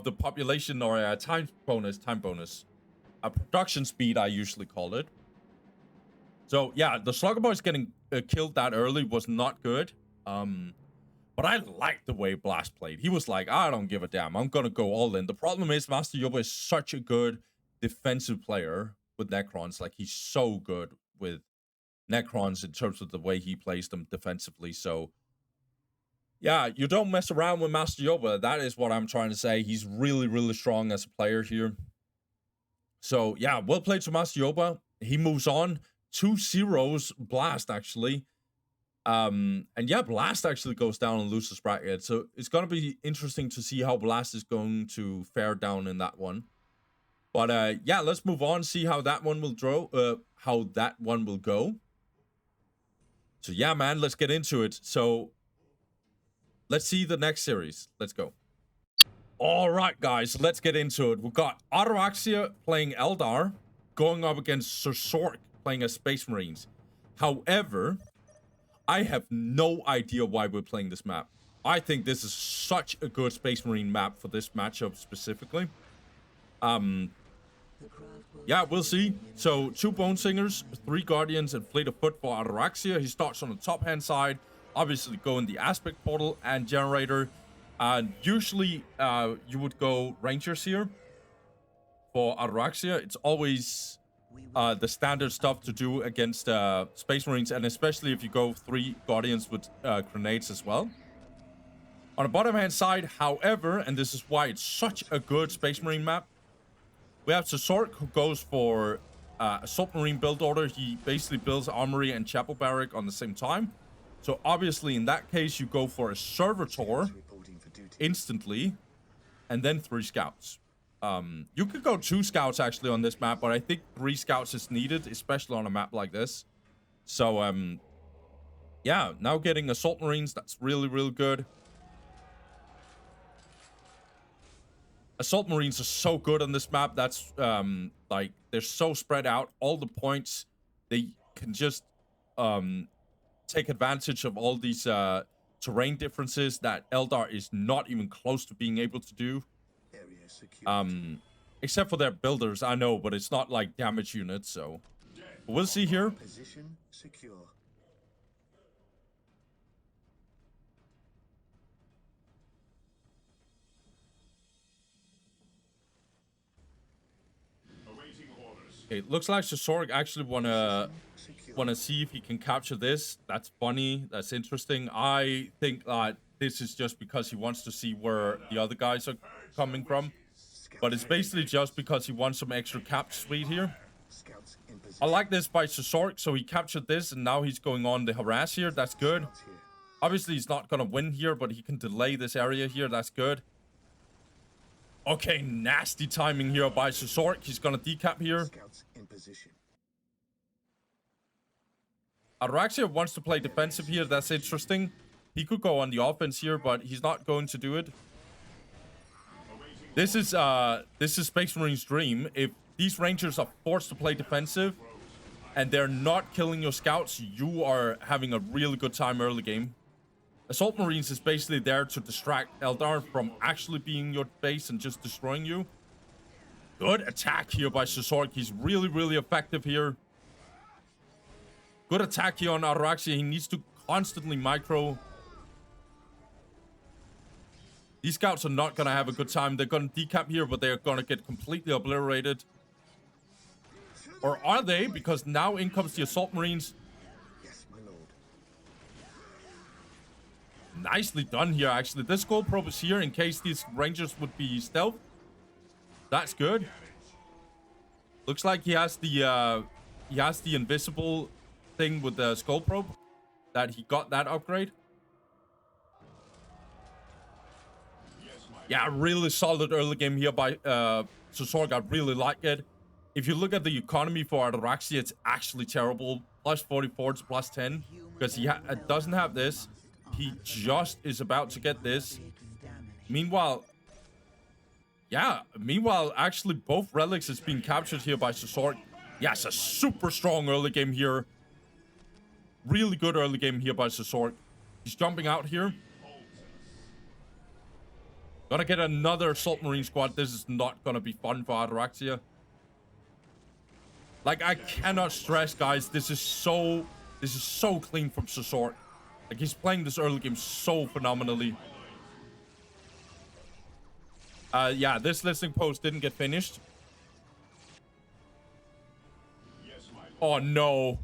the population, or a time bonus, a production speed, I usually call it. So yeah, the Slugger Boys getting killed that early was not good. But I liked the way Blast played. He was like, I don't give a damn. I'm going to go all in. The problem is Master Yoba is such a good defensive player with Necrons. Like, he's so good with Necrons in terms of the way he plays them defensively. So, yeah, you don't mess around with Master Yoba. That is what I'm trying to say. He's really, really strong as a player here. So, yeah, well played to Master Yoba. He moves on. 2-0 Blast, actually. And yeah, Blast actually goes down and loses bracket. So it's gonna be interesting to see how Blast is going to fare down in that one. But yeah, let's move on, see how that one will go. So yeah, man, let's get into it. So let's see the next series. Let's go. All right, guys, let's get into it. We've got Ataraxia playing Eldar, going up against SirZQRG playing as Space Marines. However, I have no idea why we're playing this map. I think this is such a good Space Marine map for this matchup specifically. Yeah, we'll see. So 2 Bone Singers, 3 Guardians, and Fleet of Foot for Ataraxia. He starts on the top hand side. Obviously go in the Aspect Portal and Generator. Usually you would go Rangers here for Ataraxia. It's always the standard stuff to do against Space Marines, and especially if you go 3 Guardians with grenades as well. On the bottom hand side, however, and this is why it's such a good Space Marine map, we have SirZQRG, who goes for Assault Marine build order. He basically builds Armory and Chapel Barrack on the same time. So obviously in that case you go for a Servitor instantly, and then 3 Scouts. You could go 2 Scouts actually on this map, but I think 3 Scouts is needed, especially on a map like this. So, yeah, now getting Assault Marines, that's really, really good. Assault Marines are so good on this map. That's, like, they're so spread out. All the points, they can just, take advantage of all these, terrain differences that Eldar is not even close to being able to do. Area secure. Except for their builders, I know, but it's not like damage units, so we'll see here. Position secure. Okay, looks like SirZQRG actually wanna see if he can capture this. That's funny. That's interesting. I think that this is just because he wants to see where the other guys are coming from. But it's basically just because he wants some extra cap speed here. Scouts in position. I like this by SirZQRG. So he captured this, and now he's going on the harass here. That's good. Scouts here. Obviously, he's not gonna win here, but he can delay this area here. That's good. Okay, nasty timing here by SirZQRG. He's gonna decap here. Scouts in position. Ataraxia wants to play defensive here. That's interesting. He could go on the offense here, but he's not going to do it. This is Space Marine's dream. If these Rangers are forced to play defensive and they're not killing your scouts, you are having a really good time early game. Assault Marines is basically there to distract Eldar from actually being your base and just destroying you. Good attack here by SirZQRG. He's really, really effective here. Good attack here on Ataraxia. He needs to constantly micro. These scouts are not going to have a good time. They're going to decap here, but they're going to get completely obliterated. Or are they? Because now in comes the Assault Marines. Yes, my lord. Nicely done here, actually. This gold probe is here in case these Rangers would be stealth. That's good. Looks like he has the invisible thing with the skull probe. That he got that upgrade. Yeah, really solid early game here by SirZQRG. I really like it. If you look at the economy for Ataraxia, it's actually terrible. Plus 44 to plus 10. Because he doesn't have this. He just is about to get this. Meanwhile, actually both relics is being captured here by SirZQRG. Yeah, it's a super strong early game here. Really good early game here by SirZQRG. He's jumping out here. Gonna get another Assault Marine squad. This is not gonna be fun for Ataraxia. Like, I cannot stress, guys, this is so clean from SirZQRG. Like, he's playing this early game so phenomenally. Yeah, this listening post didn't get finished. Oh no.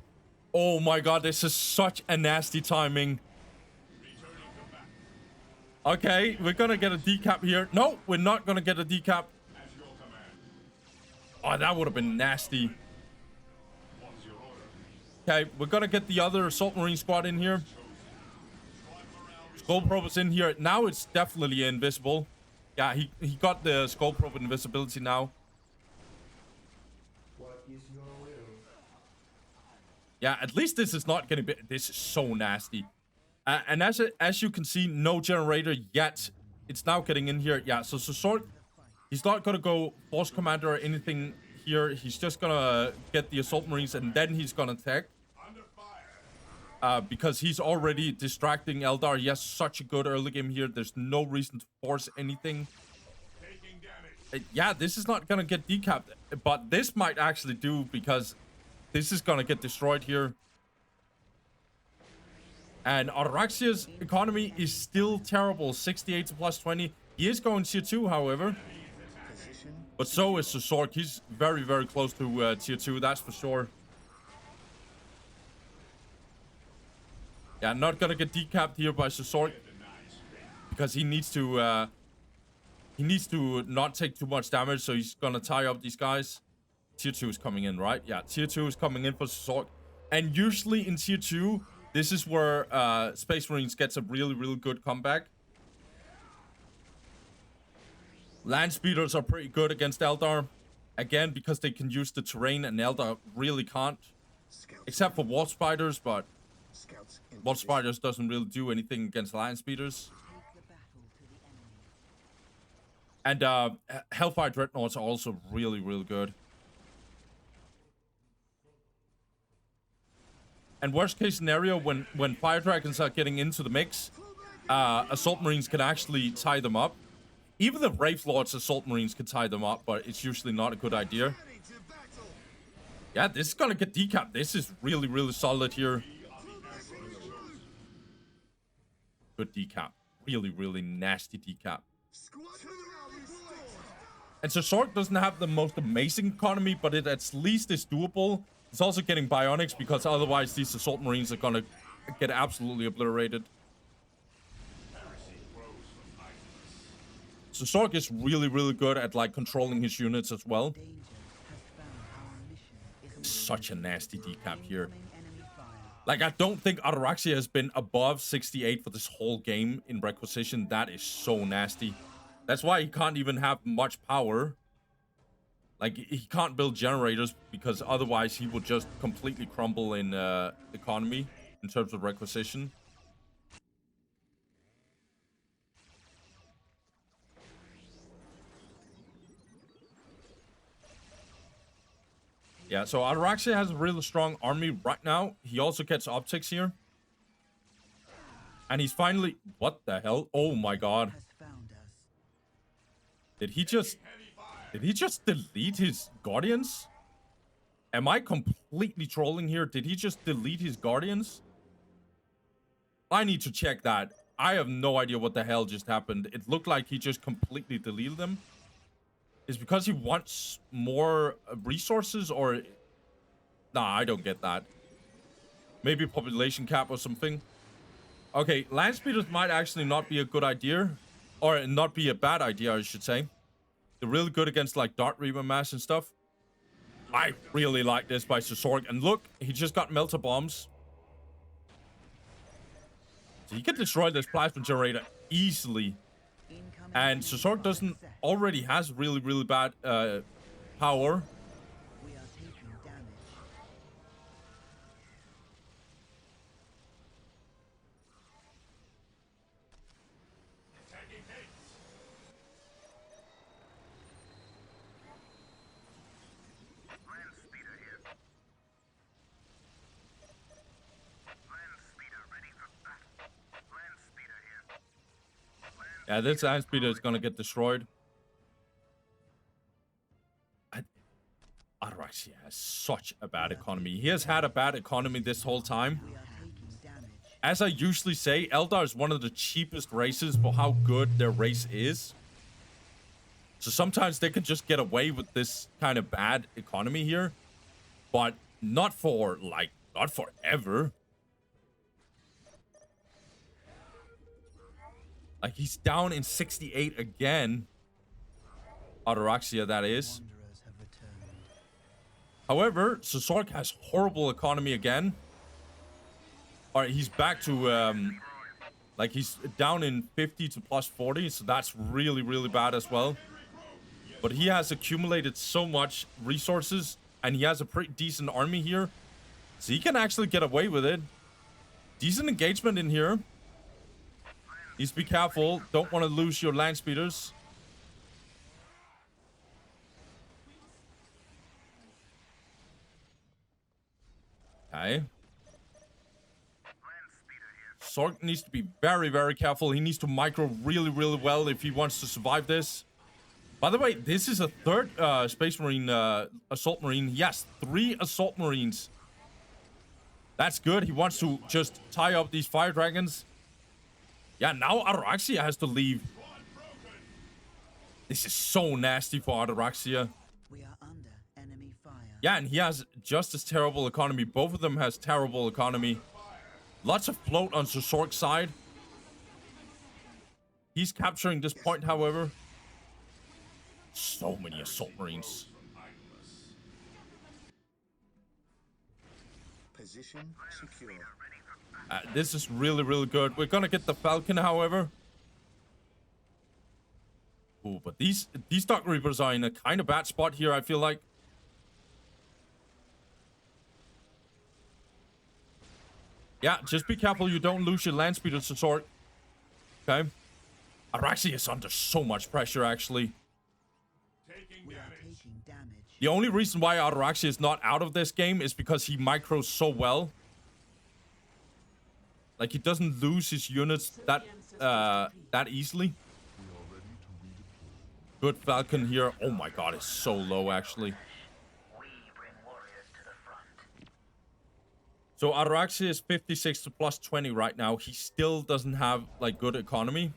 Oh my god, this is such a nasty timing. Okay, we're gonna get a decap here. No, we're not gonna get a decap. Oh, that would have been nasty. Okay, we're gonna get the other Assault Marine squad in here. Skull probe is in here. Now it's definitely invisible. Yeah, he got the skull probe invisibility now. Yeah, at least this is not gonna be. This is so nasty. And as you can see, no generator yet. It's now getting in here. Yeah, so SirZQRG, he's not gonna go Force Commander or anything here. He's just gonna get the Assault Marines and then he's gonna attack. Because he's already distracting Eldar. He has such a good early game here. There's no reason to force anything. Yeah, this is not gonna get decapped. But this might actually do because this is gonna get destroyed here. And Ataraxia's economy is still terrible. 68 to plus 20. He is going tier 2, however. But so is SirZQRG. He's very, very close to tier 2, that's for sure. Yeah, not gonna get decapped here by SirZQRG. Because he needs to not take too much damage, so he's gonna tie up these guys. Tier 2 is coming in, right? Yeah, tier 2 is coming in for SirZQRG. And usually in tier 2, this is where Space Marines gets a really, really good comeback. Land speeders are pretty good against Eldar. Again, because they can use the terrain and Eldar really can't. Except for Wall Spiders, but Wall Spiders doesn't really do anything against land speeders. And Hellfire Dreadnoughts are also really, really good. And worst case scenario, when Fire Dragons are getting into the mix, Assault Marines can actually tie them up. Even the Wraith Lord's Assault Marines can tie them up, but it's usually not a good idea. Yeah, this is gonna get decapped. This is really, really solid here. Good decap. Really, really nasty decap. And so Sork doesn't have the most amazing economy, but it at least is doable. It's also getting bionics because otherwise these Assault Marines are gonna get absolutely obliterated. So Sork is really, really good at like controlling his units as well. Such a nasty decap here. Like, I don't think Ataraxia has been above 68 for this whole game in requisition. That is so nasty. That's why he can't even have much power. Like, he can't build generators because otherwise he would just completely crumble in economy in terms of requisition. Yeah, so Ataraxia has a really strong army right now. He also gets optics here. And he's finally... What the hell? Oh my god. Did he just delete his Guardians? Am I completely trolling here? Did he just delete his Guardians? I need to check that. I have no idea what the hell just happened. It looked like he just completely deleted them. Is because he wants more resources or... Nah, I don't get that. Maybe population cap or something. Okay, land speeders might actually not be a good idea. Or not be a bad idea, I should say. They're really good against like Dart Reaper Mass and stuff. I really like this by SirZQRG. And look, he just got melter bombs. So he can destroy this plasma generator easily. And SirZQRG doesn't already has really, really bad power. We are taking damage. Yeah, this land speeder is gonna get destroyed. Ataraxia has such a bad economy. He has had a bad economy this whole time. We are taking damage. As I usually say, Eldar is one of the cheapest races for how good their race is. So sometimes they can just get away with this kind of bad economy here. But not for, like, not forever. Like, he's down in 68 again. Ataraxia, that is. Wanderers have returned. However, SirZQRG has horrible economy again. Alright, he's back to, like, he's down in 50 to plus 40, so that's really, really bad as well. But he has accumulated so much resources, and he has a pretty decent army here. So he can actually get away with it. Decent engagement in here. Needs to be careful. Don't want to lose your land speeders. Okay. SirZQRG needs to be very, very careful. He needs to micro really, really well if he wants to survive this. By the way, this is a third Space Marine Assault Marine. Yes, 3 Assault Marines. That's good. He wants to just tie up these Fire Dragons. Yeah, now Ataraxia has to leave. This is so nasty for Ataraxia. We are under enemy fire. Yeah, and he has just as terrible economy. Both of them has terrible economy. Lots of float on SirZQRG's side. He's capturing this point, however. So many Assault Marines. Position secure. This is really, really good. We're gonna get the Falcon, however. Oh, but these Dark Reapers are in a kind of bad spot here, I feel like. Yeah, just be careful you don't lose your land speed to SirZQRG. Okay. Ataraxia is under so much pressure, actually. We are taking damage. The only reason why Ataraxia is not out of this game is because he micros so well. Like, he doesn't lose his units that easily. Good Falcon here. Oh my god, it's so low, actually. So Ataraxia is 56 to plus 20 right now. He still doesn't have, like, good economy.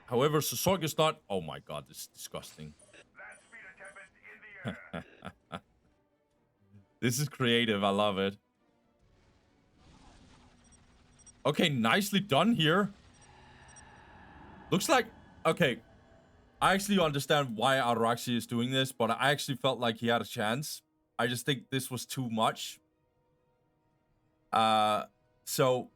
However, SirZQRG is not... Oh my god, this is disgusting. This is creative. I love it. Okay, nicely done here. Looks like... Okay. I actually understand why Ataraxia is doing this, but I actually felt like he had a chance. I just think this was too much. So...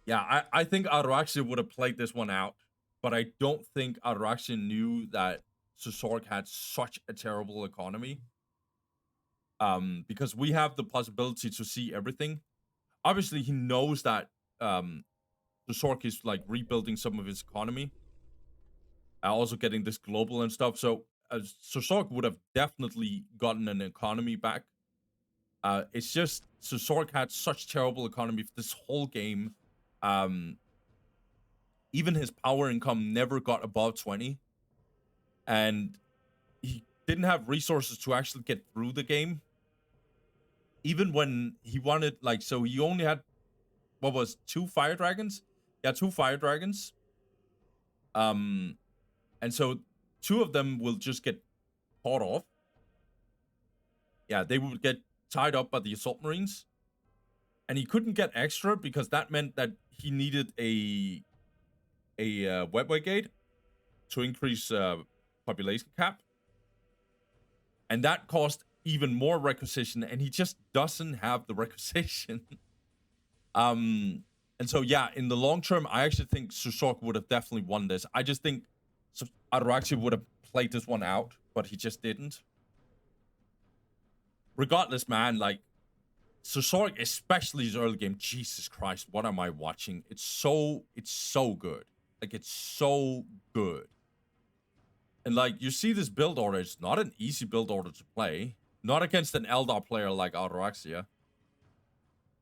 Yeah, I think Ataraxia would have played this one out. But I don't think Ataraxia knew that SirZQRG had such a terrible economy. Because we have the possibility to see everything. Obviously, he knows that SirZQRG is, like, rebuilding some of his economy. Also getting this global and stuff. So SirZQRG would have definitely gotten an economy back. It's just SirZQRG had such terrible economy for this whole game. Even his power income never got above 20. And he didn't have resources to actually get through the game. Even when he wanted, like, so he only had, what was, 2 fire dragons? Yeah, 2 fire dragons. And so 2 of them will just get caught off. Yeah, they would get tied up by the assault marines. And he couldn't get extra because that meant that he needed a web gate to increase population cap. And that cost even more requisition, and he just doesn't have the requisition. And so, yeah, in the long term, I actually think SirZQRG would have definitely won this. I just think Ataraxia would have played this one out, but he just didn't. Regardless, man, like, SirZQRG, especially his early game, Jesus Christ, what am I watching? It's so good. Like, it's so good. And, like, you see this build order. It's not an easy build order to play. Not against an Eldar player like Ataraxia.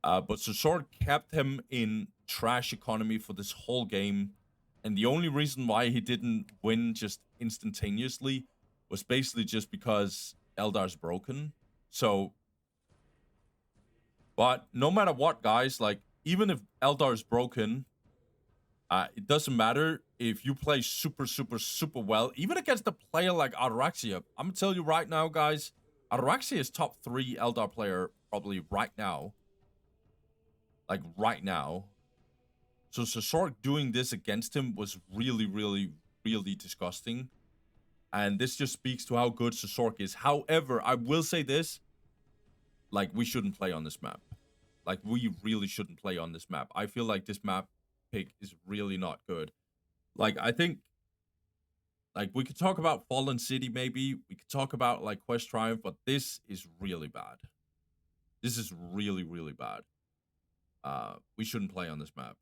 But SirZQRG kept him in trash economy for this whole game. And the only reason why he didn't win just instantaneously was basically just because Eldar's broken. So... But no matter what, guys, like, even if Eldar is broken, it doesn't matter if you play super, super, super well. Even against a player like Ataraxia, I'm going to tell you right now, guys, Ataraxia is top 3 Eldar player probably right now. Like, right now. So SirZQRG doing this against him was really, really, really disgusting. And this just speaks to how good SirZQRG is. However, I will say this. Like, we shouldn't play on this map. Like, we really shouldn't play on this map. I feel like this map pick is really not good. Like, I think... Like, we could talk about Fallen City, maybe. We could talk about, like, Quest Triumph. But this is really bad. This is really, really bad. We shouldn't play on this map.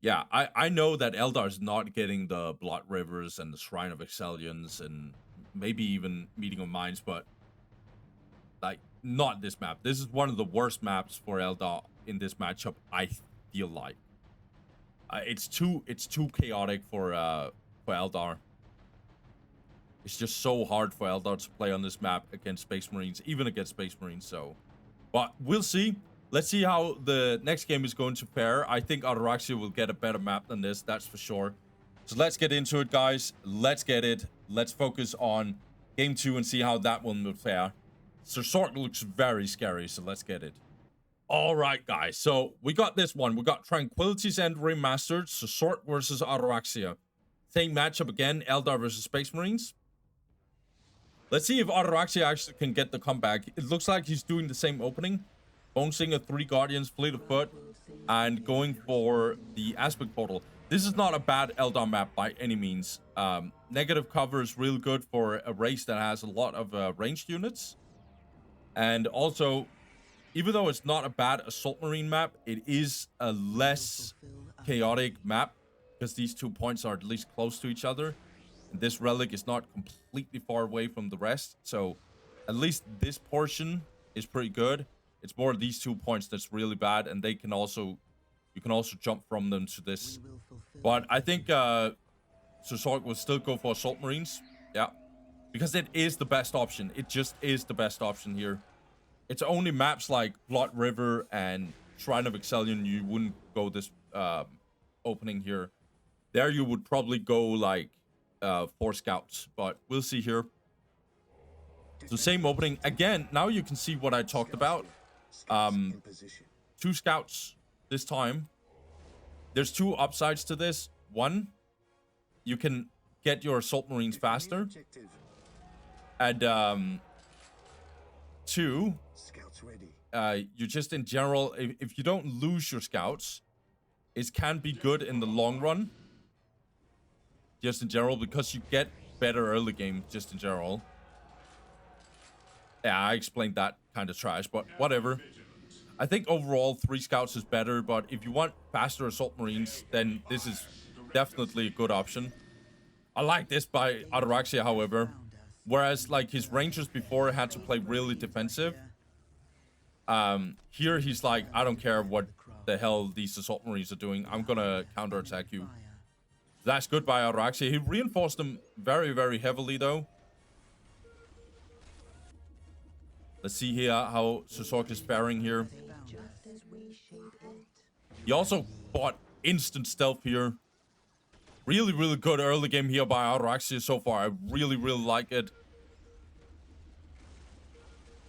Yeah, I know that Eldar's not getting the Blood Rivers and the Shrine of Excellions and... maybe even Meeting of Minds, but like, not this map. This is one of the worst maps for Eldar in this matchup, I feel like. It's too chaotic for Eldar. It's just so hard for Eldar to play on this map against Space Marines, even against Space Marines, so. But we'll see. Let's see how the next game is going to fare. I think Ataraxia will get a better map than this, that's for sure. So let's get into it, guys. Let's get it. Let's focus on game 2 and see how that one will fare. SirZQRG looks very scary, so let's get it. All right, guys. So we got this one. We got Tranquility's End Remastered, SirZQRG versus Ataraxia. Same matchup again, Eldar versus Space Marines. Let's see if Ataraxia actually can get the comeback. It looks like he's doing the same opening. Bone Singer, 3 Guardians, Fleet of Foot, and going for the Aspect Portal. This is not a bad Eldar map by any means. Negative cover is real good for a race that has a lot of ranged units. And also, even though it's not a bad Assault Marine map, it is a less chaotic map because these 2 points are at least close to each other. And this relic is not completely far away from the rest. So, at least this portion is pretty good. It's more these 2 points that's really bad, and they can also, you can also jump from them to this. We will fulfill But I think SirZQRG will still go for Assault Marines. Yeah. Because it is the best option. It just is the best option here. It's only maps like Blood River and Shrine of Excellion you wouldn't go this opening here. There you would probably go like 4 scouts. But we'll see here. So same opening. Again, now you can see what I talked about. In position. 2 scouts this time. There's 2 upsides to this. One, you can get your Assault Marines faster. Objective. And 2, Scouts ready. you just in general, if you don't lose your scouts, it can be good in the long run. Just in general, because you get better early game, just in general. Yeah, I explained that kind of trash, but whatever. I think overall 3 scouts is better, but if you want faster Assault Marines, then this is definitely a good option. I like this by Ataraxia, however. Whereas, like, his Rangers before had to play really defensive. Here he's like, I don't care what the hell these Assault Marines are doing. I'm gonna counterattack you. That's good by Ataraxia. He reinforced them very, very heavily, though. Let's see here how SirZQRG is faring here. He also bought instant stealth here. Really, really good early game here by Ataraxia so far. I really, really like it.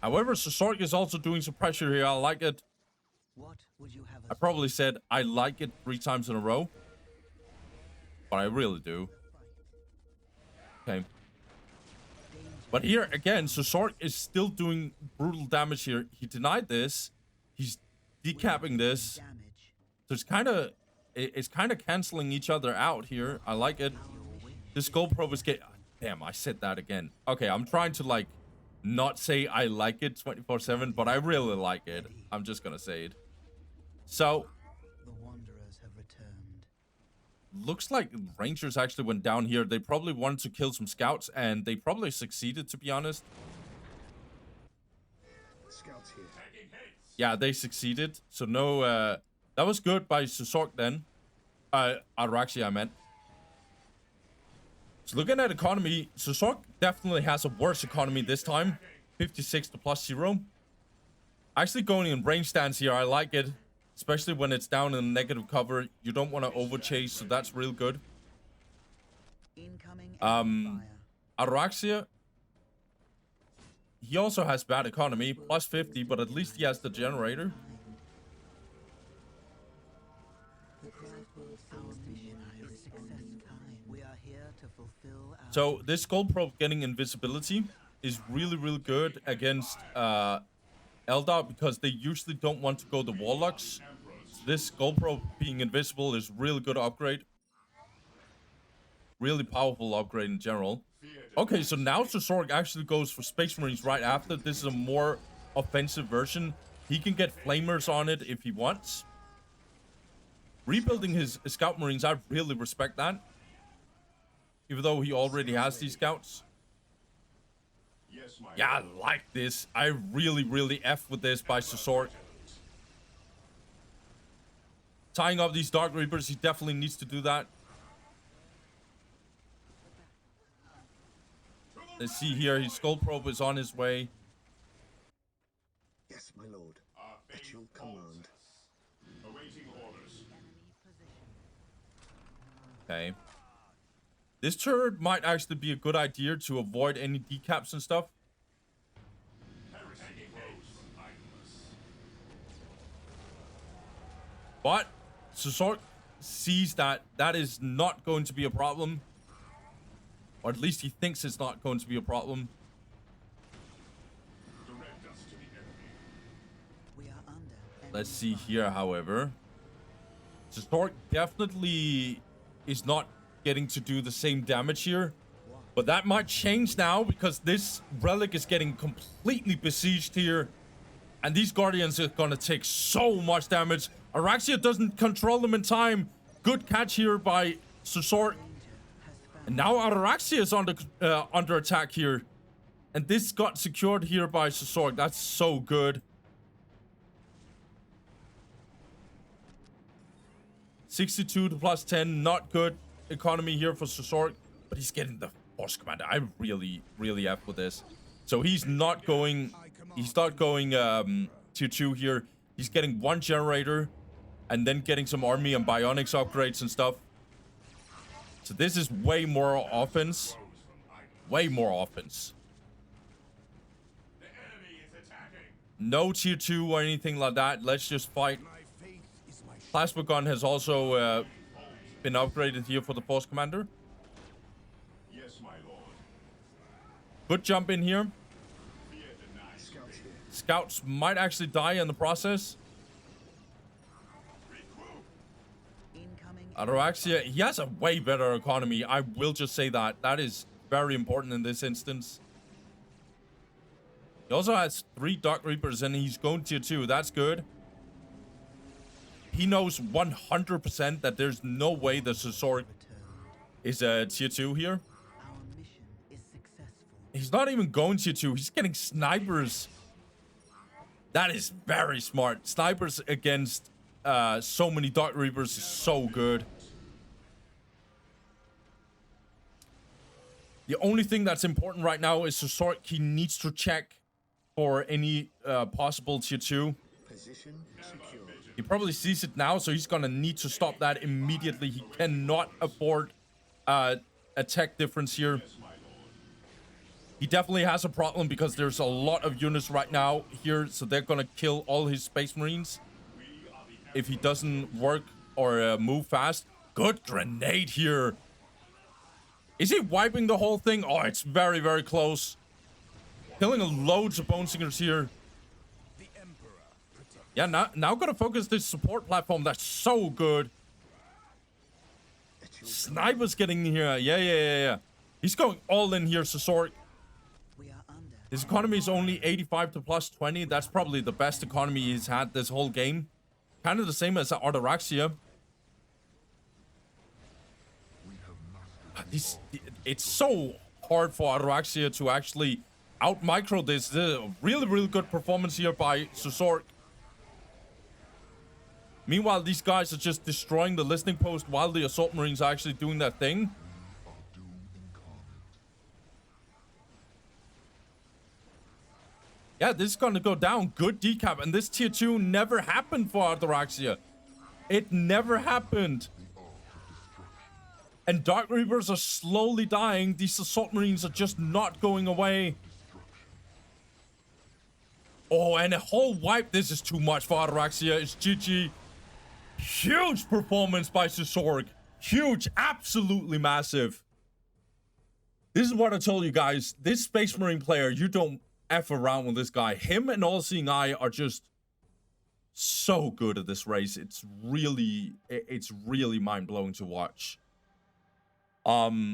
However, SirZQRG is also doing some pressure here. I like it. What would you have I us probably said I like it 3 times in a row. But I really do. Okay. But here, again, SirZQRG is still doing brutal damage here. He denied this. He's decapping this. damage? So it's kind of canceling each other out here. I like it. This gold probe is getting... Damn, I said that again. Okay, I'm trying to, like, not say I like it 24/7, but I really like it. I'm just gonna say it. So, The Wanderers have returned. looks like Rangers actually went down here. They probably wanted to kill some scouts, and they probably succeeded, to be honest. Scouts here. Yeah, they succeeded. So no, that was good by SirZQRG then. Ataraxia, I meant. So looking at economy, SirZQRG definitely has a worse economy this time. 56 to +0. Actually going in range stance here, I like it. Especially when it's down in negative cover. You don't want to overchase, so that's real good. Incoming enemy fire. Ataraxia, he also has bad economy, +50, but at least he has the generator. Our mission is successful. We are here to fulfill our So this gold probe getting invisibility is really, really good against Eldar because they usually don't want to go the Warlocks. So this gold probe being invisible is really good upgrade. Really powerful upgrade in general. Okay, so now SirZQRG actually goes for Space Marines right after. This is a more offensive version. He can get Flamers on it if he wants. Rebuilding his Scout Marines, I really respect that. Even though he already has these Scouts. Yeah, I like this. I really, really F with this by SirZQRG. Tying up these Dark Reapers, he definitely needs to do that. Let's see here, his Skull Probe is on his way. Yes, my lord. At your command. Okay. This turret might actually be a good idea to avoid any decaps and stuff. But SirZQRG sees that that is not going to be a problem. Or at least he thinks it's not going to be a problem. We are under enemy Let's see fire. here, however. SirZQRG definitely is not getting to do the same damage here. But that might change now because this relic is getting completely besieged here. And these Guardians are going to take so much damage. Ataraxia doesn't control them in time. Good catch here by SirZQRG. And now Ataraxia is under attack here. And this got secured here by SirZQRG. That's so good. 62 to plus 10, not good economy here for SirZQRG, but he's getting the Force Commander. I really F with this. So he's not going tier 2 here. He's getting 1 generator and then getting some army and bionics upgrades and stuff. So this is way more offense. Way more offense. No tier 2 or anything like that. Let's just fight. Plasma gun has also been upgraded here for the Force Commander. Yes, my lord. Good jump in here. Scouts here. Scouts might actually die in the process. Incoming. Ataraxia, he has a way better economy. I will just say that. That is very important in this instance. He also has 3 Dark Reapers and he's going tier 2. That's good. He knows 100% that there's no way the SirZQRG is a tier 2 here. Our mission is successful. He's not even going tier 2. He's getting snipers. That is very smart. Snipers against so many Dark Reapers is so good. The only thing that's important right now is SirZQRG. He needs to check for any possible tier 2. Position secure. He probably sees it now, so he's gonna need to stop that immediately. He cannot afford a tech difference here. He definitely has a problem because there's a lot of units right now here, so they're gonna kill all his Space Marines if he doesn't work or move fast. Good grenade here. Is he wiping the whole thing? Oh, it's very, very close. Killing loads of Bone Singers here. Yeah, now gotta focus this support platform. That's so good. Sniper's getting here. Yeah. He's going all in here, SirZQRG. We are under. His economy is only 85 to plus 20. That's probably the best economy he's had this whole game. Kind of the same as Ataraxia. It's so hard for Ataraxia to actually out-micro this. This is a really good performance here by SirZQRG. Meanwhile, these guys are just destroying the listening post while the Assault Marines are actually doing that thing. Yeah, this is gonna go down. Good decap. And this tier 2 never happened for Ataraxia. It never happened. And Dark Reapers are slowly dying. These Assault Marines are just not going away. Oh, and a whole wipe. This is too much for Ataraxia. It's GG. Huge performance by SirZQRG. Huge. Absolutely massive. This is what I told you guys. This Space Marine player, you don't F around with this guy. Him and All Seeing Eye are just so good at this race. It's really mind-blowing to watch. Yeah,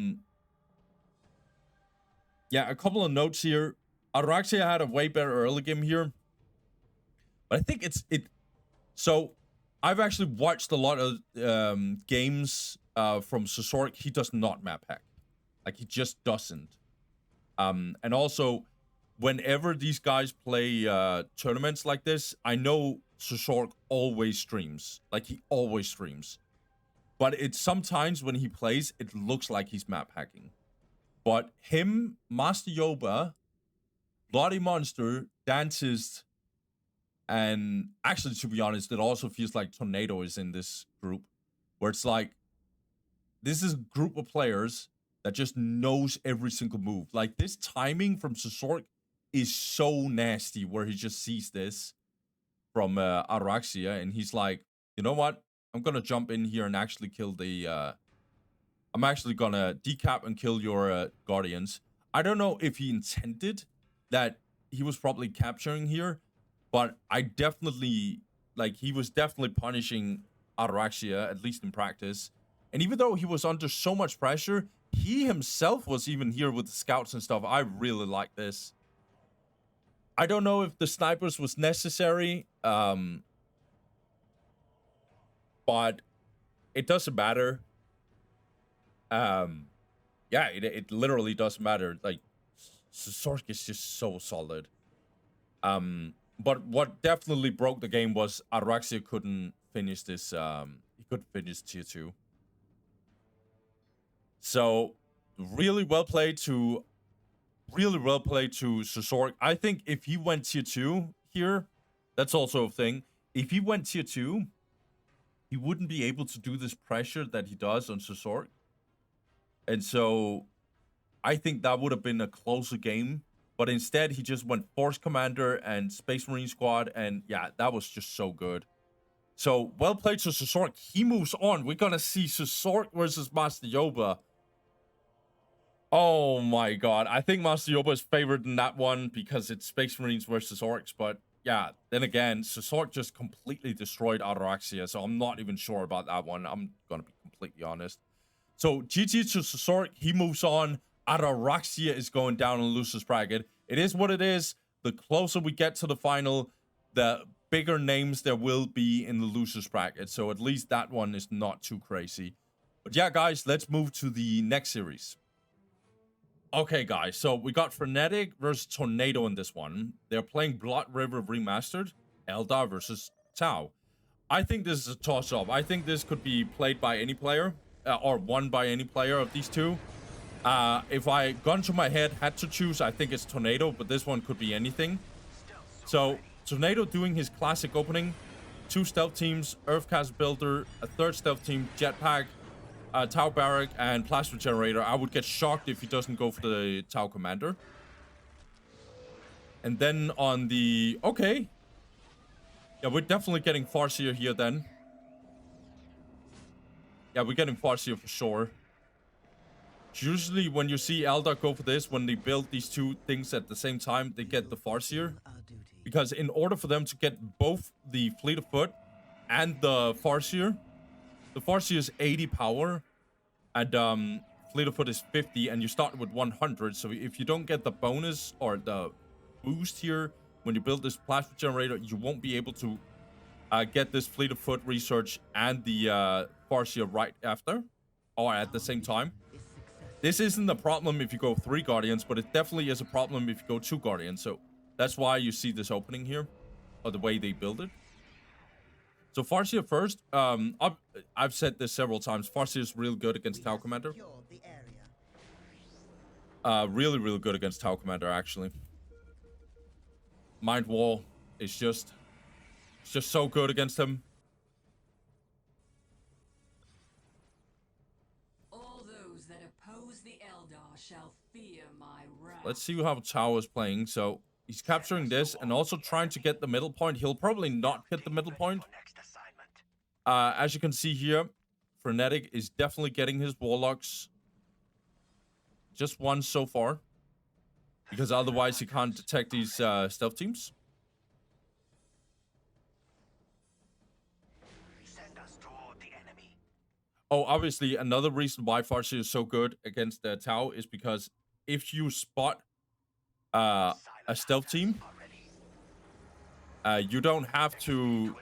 a couple of notes here. Ataraxia had a way better early game here. But I think so I've actually watched a lot of games from SirZQRG. He does not map hack. Like, he just doesn't. And also, whenever these guys play tournaments like this, I know SirZQRG always streams. Like, he always streams. But it's sometimes when he plays, it looks like he's map hacking. But him, Master Yoba, BloodyMonster, Dantist, and actually, to be honest, it also feels like Tornado is in this group, where it's like, this is a group of players that just knows every single move. Like, this timing from SirZQRG is so nasty, where he just sees this from Ataraxia, and he's like, you know what? I'm gonna jump in here and actually kill the... I'm actually gonna decap and kill your Guardians. I don't know if he intended that he was probably capturing here, but I definitely, like, he was definitely punishing Ataraxia, at least in practice. And even though he was under so much pressure, he himself was even here with the scouts and stuff. I really like this. I don't know if the snipers was necessary, but it doesn't matter. Yeah, it literally doesn't matter. Like, SirZQRG is just so solid. But what definitely broke the game was Ataraxia couldn't finish this. He couldn't finish tier 2. So really well played to SirZQRG. I think if he went tier 2 here, that's also a thing. If he went tier 2, he wouldn't be able to do this pressure that he does on SirZQRG. And so I think that would have been a closer game. But instead, he just went Force Commander and Space Marine Squad. And yeah, that was just so good. So, well played to SirZQRG. He moves on. We're going to see SirZQRG versus Master Yoba. Oh my god. I think Master Yoba is favored in that one because it's Space Marines versus Orcs. But yeah, then again, SirZQRG just completely destroyed Ataraxia. So I'm not even sure about that one. I'm going to be completely honest. So GG to SirZQRG. He moves on. Ataraxia is going down in loser's bracket. It is what it is. The closer we get to the final, the bigger names there will be in the loser's bracket. So at least that one is not too crazy. But yeah, guys, let's move to the next series. Okay, guys, so we got Frenetic versus Tornado in this one. They're playing Blood River Remastered, Eldar versus Tau. I think this is a toss-up. I think this could be played by any player, or won by any player of these two. If I, gun to my head, had to choose, I think it's Tornado, but this one could be anything. So, Tornado doing his classic opening. 2 stealth teams, Earthcast Builder, a 3rd stealth team, Jetpack, Tau Barrack, and Plasma Generator. I would get shocked if he doesn't go for the Tau Commander. And then on the... Okay. Yeah, we're definitely getting Farseer here then. Yeah, we're getting Farseer for sure. Usually when you see Eldar go for this, when they build these two things at the same time, they get the Farseer. Because in order for them to get both the Fleet of Foot and the Farseer is 80 power, and Fleet of Foot is 50, and you start with 100. So if you don't get the bonus or the boost here when you build this Plasma Generator, you won't be able to get this Fleet of Foot research and the Farseer right after, or at the same time. This isn't a problem if you go 3 Guardians, but it definitely is a problem if you go 2 Guardians. So that's why you see this opening here, or the way they build it. So Farseer first. I've said this several times. Farseer is real good against Tau Commander. Really, really good against Tau Commander, actually. Mind Wall is just so good against him. Let's see how Tau is playing. So he's capturing this and also trying to get the middle point. He'll probably not get the middle point. As you can see here, Frenetic is definitely getting his Warlocks. Just one so far. Because otherwise he can't detect these stealth teams. Oh, obviously, another reason why Farseer is so good against Tau is because if you spot a stealth team, you don't have to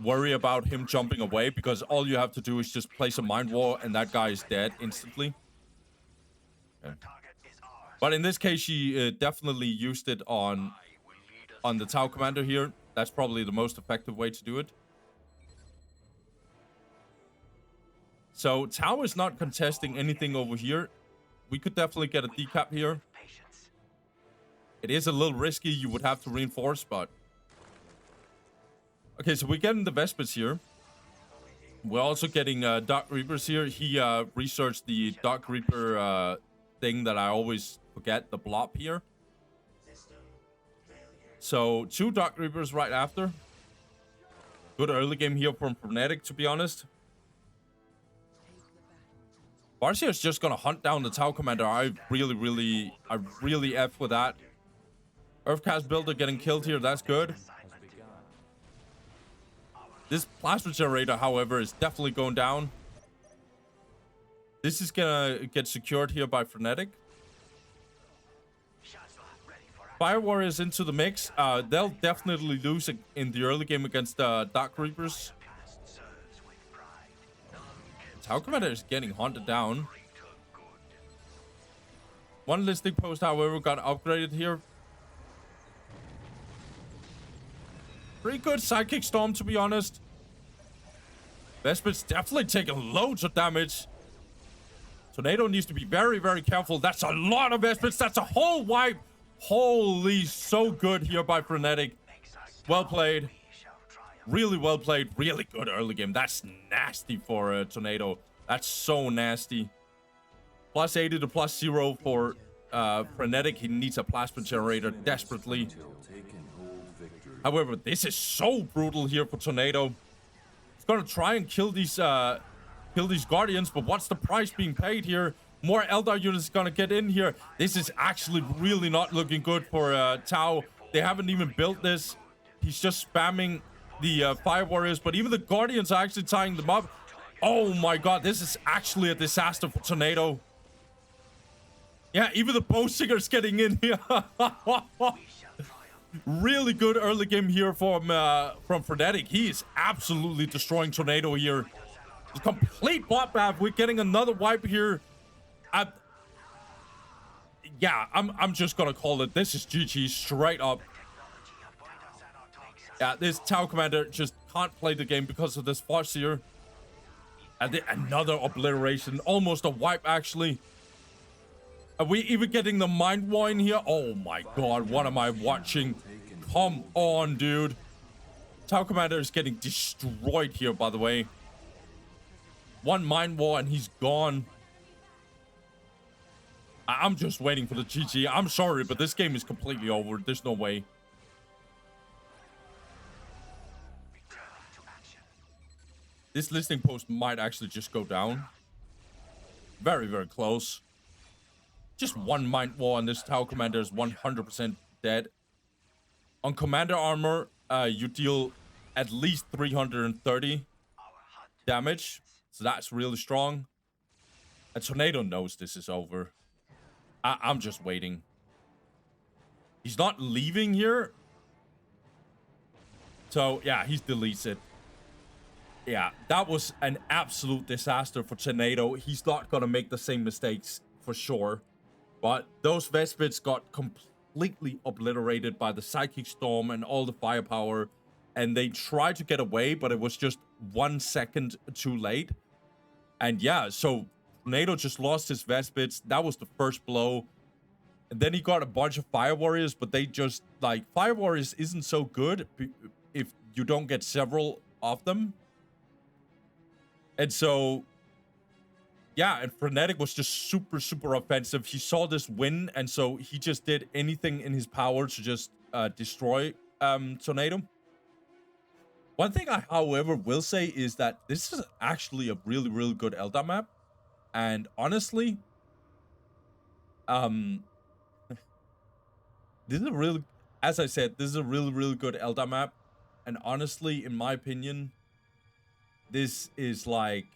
worry about him jumping away, because all you have to do is just place a Mind War and that guy is dead instantly. Okay. But in this case, she definitely used it on the Tau Commander here. That's probably the most effective way to do it. So Tau is not contesting anything over here. We could definitely get a decap here. It is a little risky. You would have to reinforce, but... Okay, so we're getting the Vespers here. We're also getting Dark Reapers here. He researched the Dark Reaper thing that I always forget, the blob here. So 2 Dark Reapers right after. Good early game here from Frenetic, to be honest. Farseer is just gonna hunt down the Tau Commander. I really F with that. Earthcast Builder getting killed here. That's good. This Plasma Generator, however, is definitely going down. This is gonna get secured here by Frenetic. Fire Warriors into the mix. They'll definitely lose in the early game against Dark Reapers. Tau Commander is getting hunted down. One listing post, however, got upgraded here. Pretty good Psychic Storm, to be honest. Vespit's definitely taking loads of damage. Tornado needs to be very, very careful. That's a lot of Vespits. That's a whole wipe. Holy, so good here by Frenetic. Well played. Really well played. Really good early game. That's nasty for Tornado. That's so nasty. Plus 80 to plus 0 for Frenetic. He needs a plasma generator desperately. However, this is so brutal here for Tornado. He's gonna try and kill these Guardians, but what's the price being paid here? More Eldar units gonna get in here. This is actually really not looking good for Tau. They haven't even built this. He's just spamming the Fire Warriors, but even the Guardians are actually tying them up. Oh my god, this is actually a disaster for Tornado. Yeah, even the Bowsinger's getting in here. Really good early game here from Frenetic. He is absolutely destroying Tornado here. The complete bot map. We're getting another wipe here. Yeah, I'm just gonna call it. This is GG straight up. Yeah, this Tau Commander just can't play the game because of this Fox here. And then another obliteration. Almost a wipe, actually. Are we even getting the Mind War in here? Oh my god, what am I watching? Come on, dude. Tau Commander is getting destroyed here, by the way. One Mind War and he's gone. I'm just waiting for the GG. I'm sorry, but this game is completely over. There's no way. This listing post might actually just go down. Very, very close. Just one Mind War on this Tau Commander is 100% dead. On Commander Armor, you deal at least 330 damage. So that's really strong. A Tornado knows this is over. I'm just waiting. He's not leaving here. So, yeah, he deletes it. Yeah, that was an absolute disaster for Tornado. He's not going to make the same mistakes for sure. But those Vespits got completely obliterated by the Psychic Storm and all the firepower. And they tried to get away, but it was just 1 second too late. And yeah, so Tornado just lost his Vespits. That was the first blow. And then he got a bunch of Fire Warriors, but they just, like, Fire Warriors isn't so good if you don't get several of them. And so, yeah, and Frenetic was just super, super offensive. He saw this win, and so he just did anything in his power to just destroy Tornado. One thing I, however, will say is that this is actually a really, really good Eldar map. And honestly, this is a really, as I said, this is a really, really good Eldar map. And honestly, in my opinion, this is like,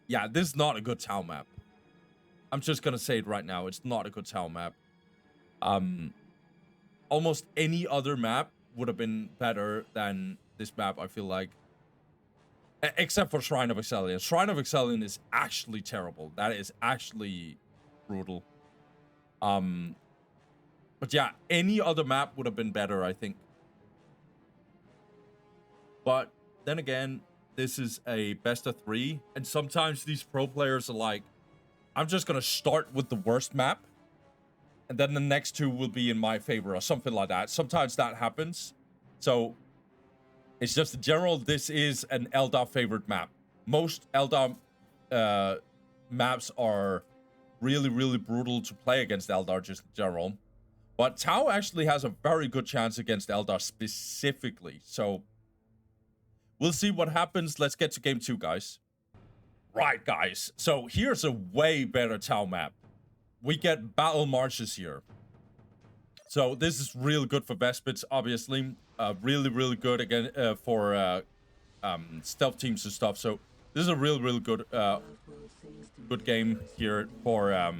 yeah, this is not a good Tau map. I'm just gonna say it right now. It's not a good Tau map. Almost any other map would have been better than this map, I feel like. Except for Shrine of Excellion. Shrine of Excellion is actually terrible. That is actually brutal. But yeah, any other map would have been better, I think. But then again, this is a best of 3. And sometimes these pro players are like, I'm just going to start with the worst map. And then the next 2 will be in my favor or something like that. Sometimes that happens. So it's just in general, this is an Eldar favorite map. Most Eldar maps are really, really brutal to play against Eldar just in general. But Tau actually has a very good chance against Eldar specifically. So we'll see what happens. Let's get to game 2, guys. Right, guys. So here's a way better Tau map. We get battle marches here. So this is real good for Vespits, obviously. Really, really good again for stealth teams and stuff. So this is a real, really good good game here for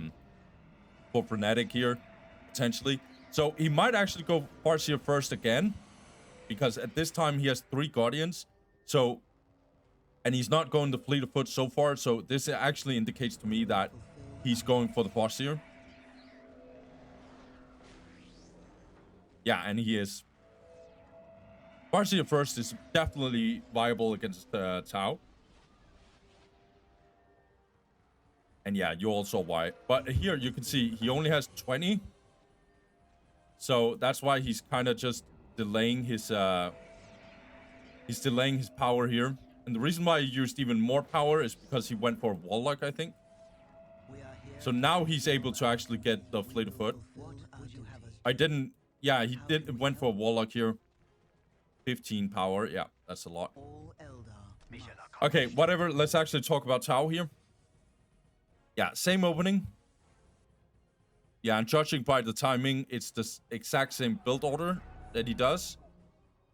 Frenetic here, potentially. So he might actually go Farseer first again, because at this time he has 3 Guardians. So And he's not going the fleet of foot so far, so this actually indicates to me that he's going for the Farseer. Yeah, and he is. Farseer first is definitely viable against Tau. And yeah, you all saw why. But here you can see he only has 20. So that's why he's kind of just delaying his power here. And the reason why he used even more power is because he went for Warlock, I think. So now he's able to actually get the fleet of foot. I didn't. Yeah, he did went for a Warlock here. 15 power. Yeah, that's a lot. Okay, whatever. Let's actually talk about Tau here. Yeah, same opening. Yeah, and judging by the timing, it's the exact same build order that he does.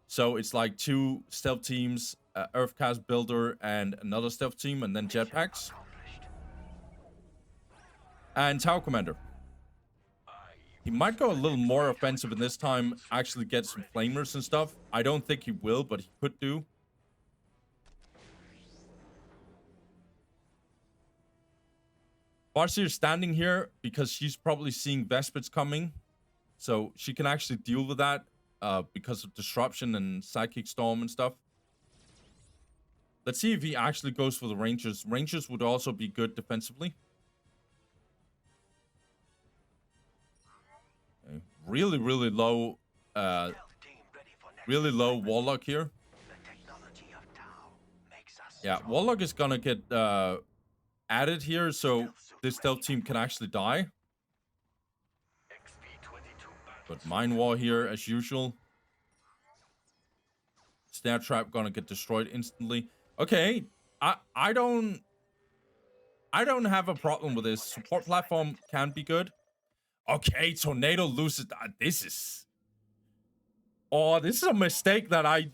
So it's like 2 stealth teams, Earthcast Builder, and another stealth team, and then jetpacks. And Tau Commander. He might go a little more offensive in this time, actually get some flamers and stuff. I don't think he will, but he could do. Farseer standing here because she's probably seeing Vespids coming. So she can actually deal with that because of Disruption and Psychic Storm and stuff. Let's see if he actually goes for the Rangers. Rangers would also be good defensively. Okay. Really low Warlock here. Yeah, Warlock is gonna get added here, so this stealth team can actually die. But Mind War here as usual. Snare Trap gonna get destroyed instantly. Okay, I don't have a problem with this. Support platform can be good. Okay, Tornado loses. This is a mistake that I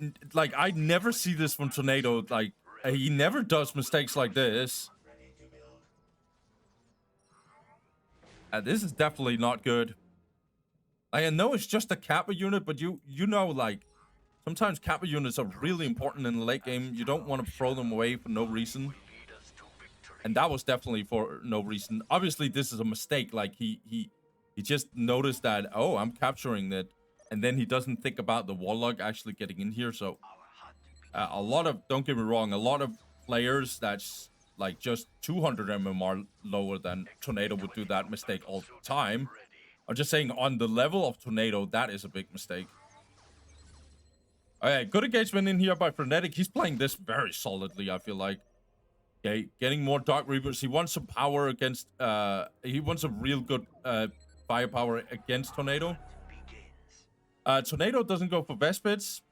never see this from Tornado. Like, he never does mistakes like this. This is definitely not good. Like, I know it's just a Kappa unit, but you know, like, sometimes Kappa units are really important in the late game. You don't want to throw them away for no reason. And that was definitely for no reason. Obviously, this is a mistake. Like, he just noticed that, oh, I'm capturing that. And then he doesn't think about the Warlock actually getting in here. So, a lot of, don't get me wrong, a lot of players that's like just 200 MMR lower than Tornado would do that mistake all the time. I'm just saying, on the level of Tornado, that is a big mistake. Alright, good engagement in here by Frenetic. He's playing this very solidly, I feel like. Okay, getting more Dark Reapers. He wants some power against, he wants a real good firepower against Tornado. Tornado doesn't go for Vespids.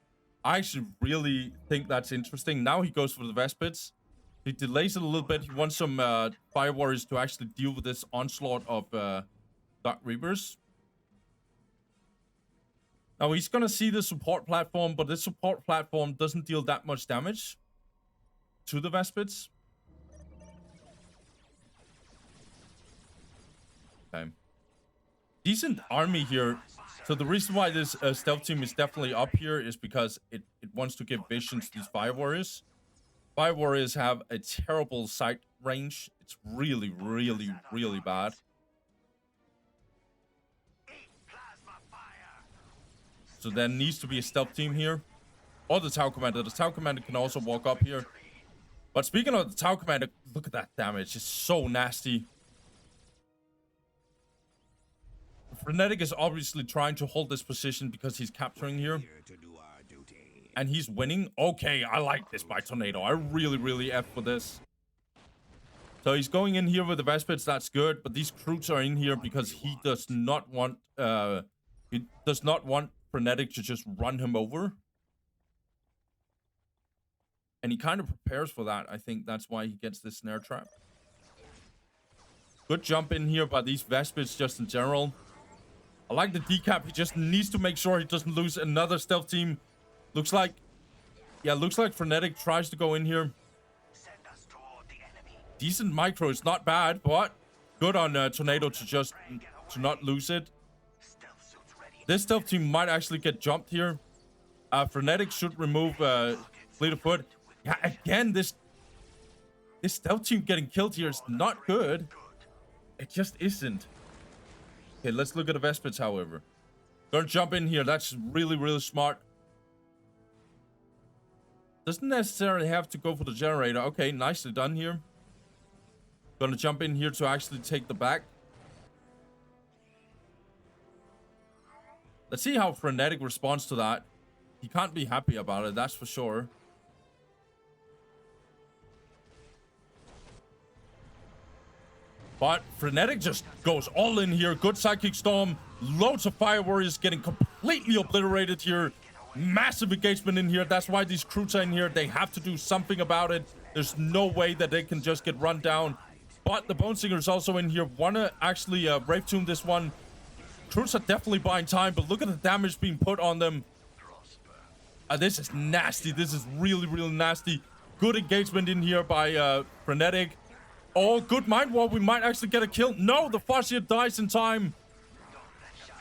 I actually really think that's interesting. Now he goes for the Vespids. He delays it a little bit. He wants some Fire Warriors to actually deal with this onslaught of Dark Reapers. Now he's going to see the support platform, but this support platform doesn't deal that much damage to the Vespids. Okay. Decent army here. So the reason why this stealth team is definitely up here is because it wants to give visions to these Fire Warriors. Fire Warriors have a terrible sight range. It's really bad. So there needs to be a stealth team here. Or the Tau Commander. The Tau Commander can also walk up here. But speaking of the Tau Commander, look at that damage. It's so nasty. Frenetic is obviously trying to hold this position because he's capturing here. And he's winning. Okay, I like this by Tornado. I really F for this. So he's going in here with the Vespids. That's good. But these Croots are in here because he does not want Frenetic to just run him over. And he kind of prepares for that. I think that's why he gets this Snare Trap. Good jump in here by these Vespids just in general. I like the decap. He just needs to make sure he doesn't lose another stealth team. Looks like Frenetic tries to go in here. Decent micro. It's not bad, but good on Tornado to not lose it. This stealth team might actually get jumped here. Frenetic should remove Fleet of Foot. Yeah, again, this This stealth team getting killed here is not good. It just isn't. Okay, let's look at the Vespers, however. Don't jump in here. That's really, really smart. Doesn't necessarily have to go for the generator. Okay, nicely done here. Gonna jump in here to actually take the back. Let's see how Frenetic responds to that. He can't be happy about it, that's for sure. But Frenetic just goes all in here. Good Psychic Storm. Loads of Fire Warriors getting completely obliterated here. Massive engagement in here. That's why these crews are in here. They have to do something about it. There's no way that they can just get run down. But the Bone Singer is also in here. Wanna actually Brave Tomb this one. Crews are definitely buying time, but look at the damage being put on them. This is nasty. This is really, really nasty. Good engagement in here by Frenetic. Oh, good Mind War. We might actually get a kill. No, the Farseer dies in time.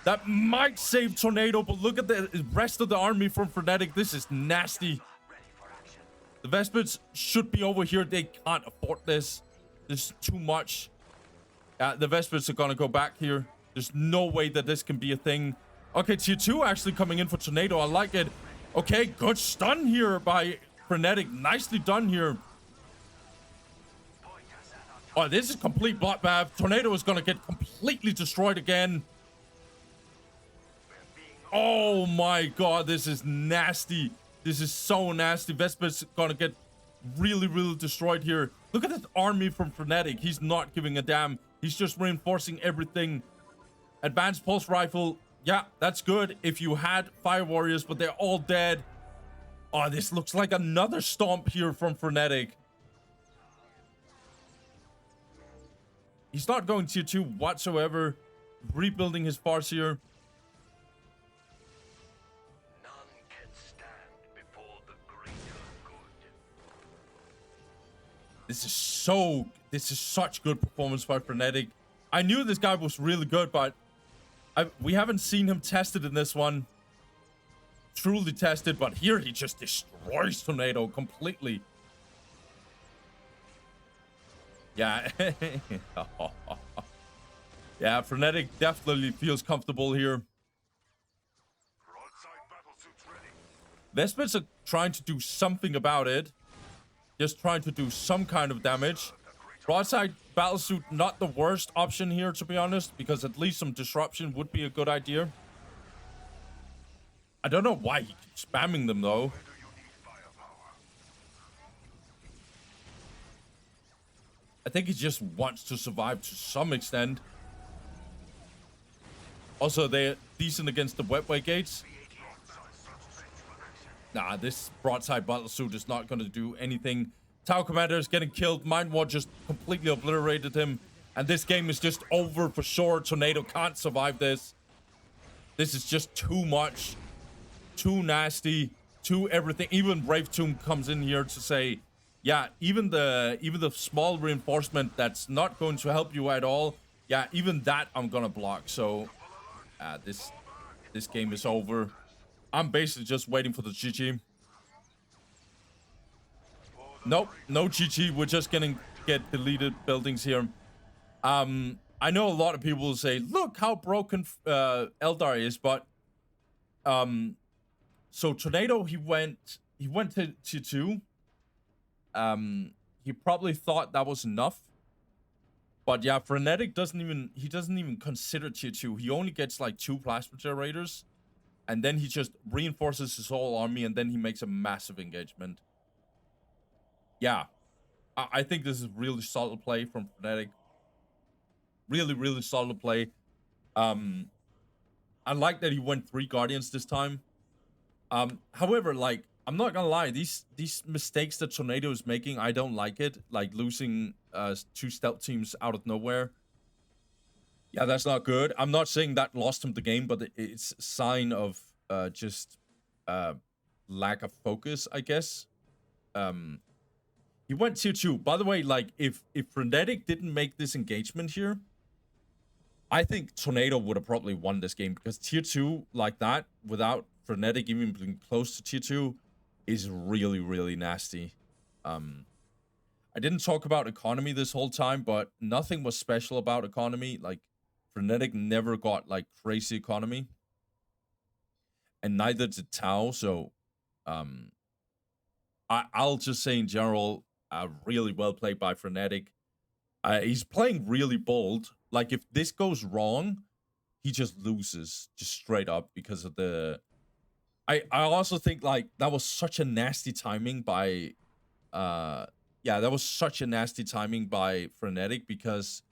That might save Tornado, but look at the rest of the army from Frenetic. This is nasty. The Vespers should be over here. They can't afford this. There's too much. The Vespers are gonna go back here. There's no way that this can be a thing. Okay, tier 2 actually coming in for Tornado. I like it. Okay, good stun here by Frenetic. Nicely done here. Oh, this is complete bloodbath. Tornado is going to get completely destroyed again. Oh my god, this is nasty. This is so nasty. Vesper's going to get really, really destroyed here. Look at this army from Frenetic. He's not giving a damn. He's just reinforcing everything. Advanced Pulse Rifle. Yeah, that's good if you had Fire Warriors, but they're all dead. Oh, this looks like another stomp here from Frenetic. He's not going tier 2 whatsoever. Rebuilding his Farseer. None can stand before the greater good. This is such good performance by Frenetic. I knew this guy was really good, but we haven't seen him tested in this one. Truly tested, but here he just destroys Tornado completely. Yeah. Yeah, Frenetic definitely feels comfortable here. Vespers are trying to do something about it. Just trying to do some kind of damage. Broadside Battlesuit, not the worst option here, to be honest, because at least some disruption would be a good idea. I don't know why he keeps spamming them, though. I think he just wants to survive to some extent. Also, they're decent against the webway gates. Nah, this broadside battlesuit is not going to do anything. Tower Commander is getting killed. Mind War just completely obliterated him. And this game is just over for sure. Tornado can't survive this. This is just too much. Too nasty. Too everything. Even Brave Tomb comes in here to say, yeah, even the small reinforcement that's not going to help you at all, yeah, even that I'm gonna block. So this game is over. I'm basically just waiting for the GG. Nope, no GG. We're just gonna get deleted buildings here. I know a lot of people will say, look how broken Eldar is, but so Tornado, he went to tier 2. He probably thought that was enough. But yeah, Frenetic doesn't even consider tier 2. He only gets like 2 plasma generators. And then he just reinforces his whole army, and then he makes a massive engagement. Yeah. I think this is really solid play from Frenetic. Really, really solid play. I like that he went 3 Guardians this time. However, like, I'm not gonna lie, these mistakes that Tornado is making, I don't like it. Like losing 2 stealth teams out of nowhere. Yeah, that's not good. I'm not saying that lost him the game, but it's a sign of just lack of focus, I guess. He went tier 2. By the way, like, if Frenetic didn't make this engagement here, I think Tornado would have probably won this game, because tier 2 like that, without Frenetic even being close to tier 2, is really, really nasty. I didn't talk about economy this whole time, but nothing was special about economy. Like, Frenetic never got, like, crazy economy. And neither did Tau, so, I'll just say in general, really well played by Frenetic. He's playing really bold. Like, if this goes wrong, he just loses, just straight up, because of the... I also think, like, that was such a nasty timing by... yeah, that was such a nasty timing by Frenetic, because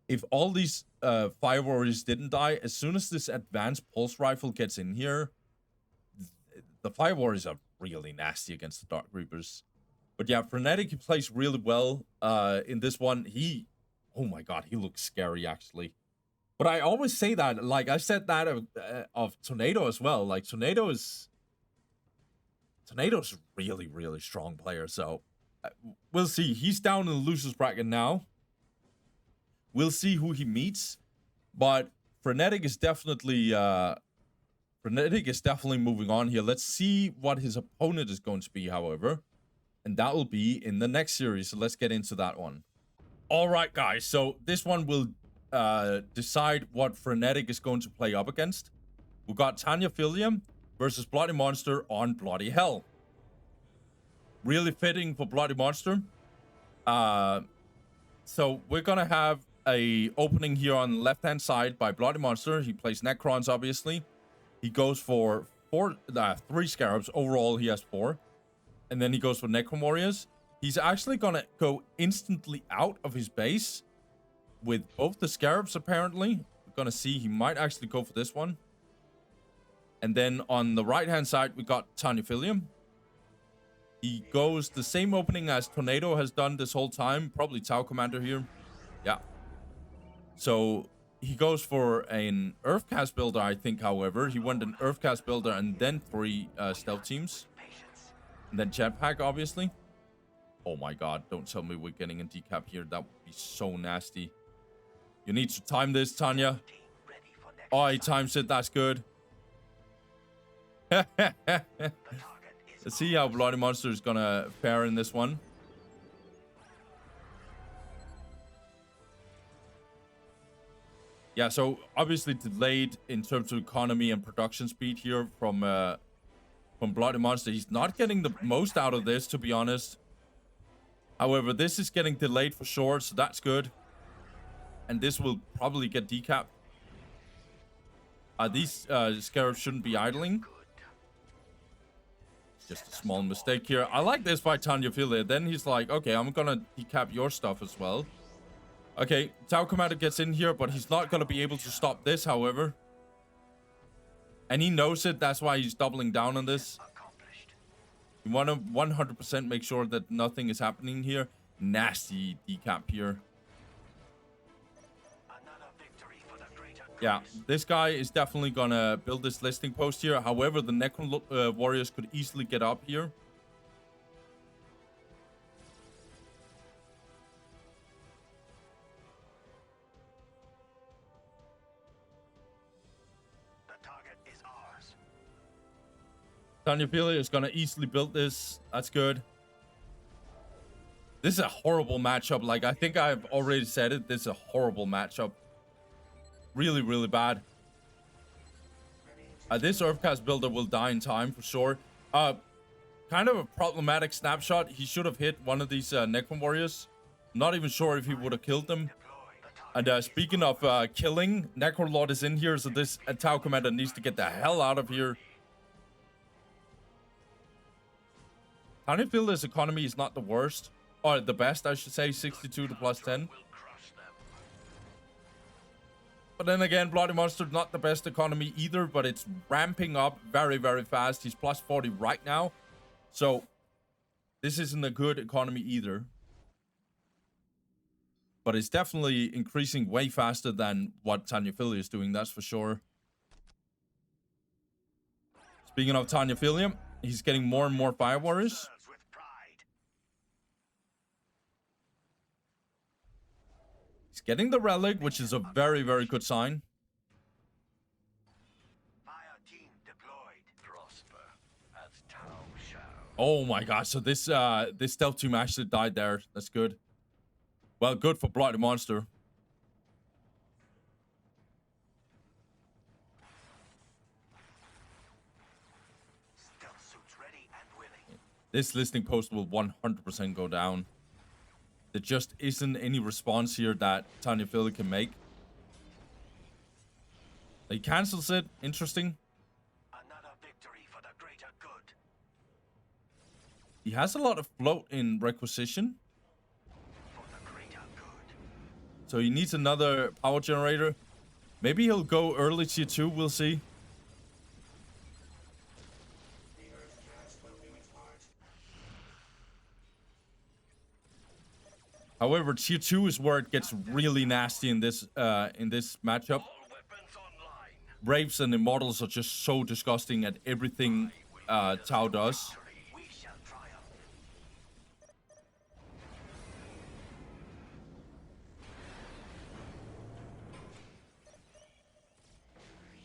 if all these Fire Warriors didn't die, as soon as this advanced pulse rifle gets in here, the Fire Warriors are really nasty against the Dark Reapers. But yeah, Frenetic, he plays really well in this one. Oh my god, he looks scary, actually. But I always say that, like, I said that of Tornado as well. Like, Tornado's a really, really strong player, so we'll see. He's down in the losers bracket now. We'll see who he meets, but Frenetic is definitely moving on here. Let's see what his opponent is going to be, however, and that will be in the next series. So let's get into that one. All right, guys. So this one will decide what Frenetic is going to play up against. We've got Tanyaphilia versus BloodyMonster on Bloody Hell. Really fitting for BloodyMonster. So we're gonna have a opening here on the left-hand side by BloodyMonster. He plays Necrons, obviously. He goes for 3 Scarabs. Overall, he has 4. And then he goes for Necron Warriors. He's actually gonna go instantly out of his base with both the Scarabs, apparently. We're gonna see, he might actually go for this one. And then on the right-hand side, we got Tanyaphilia. He goes the same opening as Tornado has done this whole time. Probably Tau Commander here. Yeah. So he goes for an Earthcast builder, I think, however. He went an Earthcast builder and then 3 stealth teams. And then Jetpack, obviously. Oh my god, don't tell me we're getting a decap here. That would be so nasty. You need to time this, Tanya. Oh, he times it. That's good. Let's see how BloodyMonster is gonna fare in this one. Yeah, so obviously delayed in terms of economy and production speed here from BloodyMonster. He's not getting the most out of this, to be honest. However, this is getting delayed for sure, so that's good. And this will probably get decapped. These Scarabs shouldn't be idling. Just a small mistake here. I like this by Tanyaphilia. Then he's like, okay, I'm gonna decap your stuff as well. Okay, Tau Commander gets in here, but he's not gonna be able to stop this, however. And he knows it. That's why he's doubling down on this. You want to 100% make sure that nothing is happening here. Nasty decap here. Yeah, this guy is definitely gonna build this listing post here. However, the Necron Warriors could easily get up here. The target is ours. Tanyaphilia is gonna easily build this. That's good. This is a horrible matchup. Like, I think I've already said it. This is a horrible matchup. Really, really bad. This Earthcast builder will die in time for sure. Kind of a problematic snapshot. He should have hit one of these Necron Warriors. Not even sure if he would have killed them. And speaking of killing, Necron Lord is in here, so this Tau Commander needs to get the hell out of here. Tanyaphila's economy is not the worst. Or the best, I should say. 62 to +10. But then again, BloodyMonster, not the best economy either, but it's ramping up very, very fast. He's +40 right now. So, this isn't a good economy either. But it's definitely increasing way faster than what Tanyaphilia is doing, that's for sure. Speaking of Tanyaphilia, he's getting more and more Fire Warriors. He's getting the relic, which is a very, very good sign. Fire team deployed. Prosper at Oh my gosh, so this stealth team actually died there. That's good. Well, good for BloodyMonster. This listening post will 100% go down. There just isn't any response here that Tanyaphilia can make. He cancels it. Interesting. Another victory for the greater good. He has a lot of float in requisition. For the greater good. So he needs another power generator. Maybe he'll go early tier 2. We'll see. However, tier 2 is where it gets really nasty in this matchup. Wraiths and Immortals are just so disgusting at everything Tau does. We shall triumph.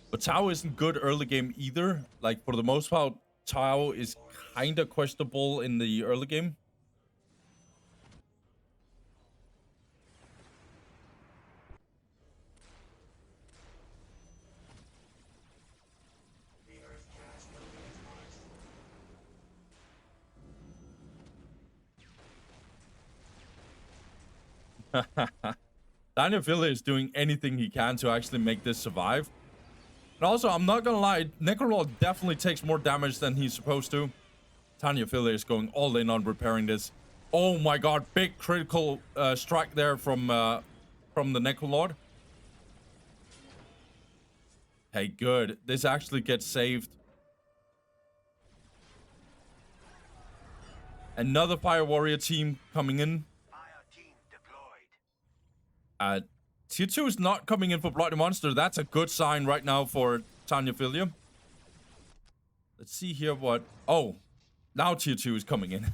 But Tau isn't good early game either. Like, for the most part, Tau is kind of questionable in the early game. Tanyaphilia is doing anything he can to actually make this survive. And also, I'm not gonna lie, Necrolord definitely takes more damage than he's supposed to. Tanyaphilia is going all in on repairing this. Oh my god, big critical strike there from the Necrolord. Hey, good. This actually gets saved. Another Fire Warrior team coming in. Tier 2 is not coming in for BloodyMonster. That's a good sign right now for Tanyaphilia. Let's see here what... Oh, now tier 2 is coming in.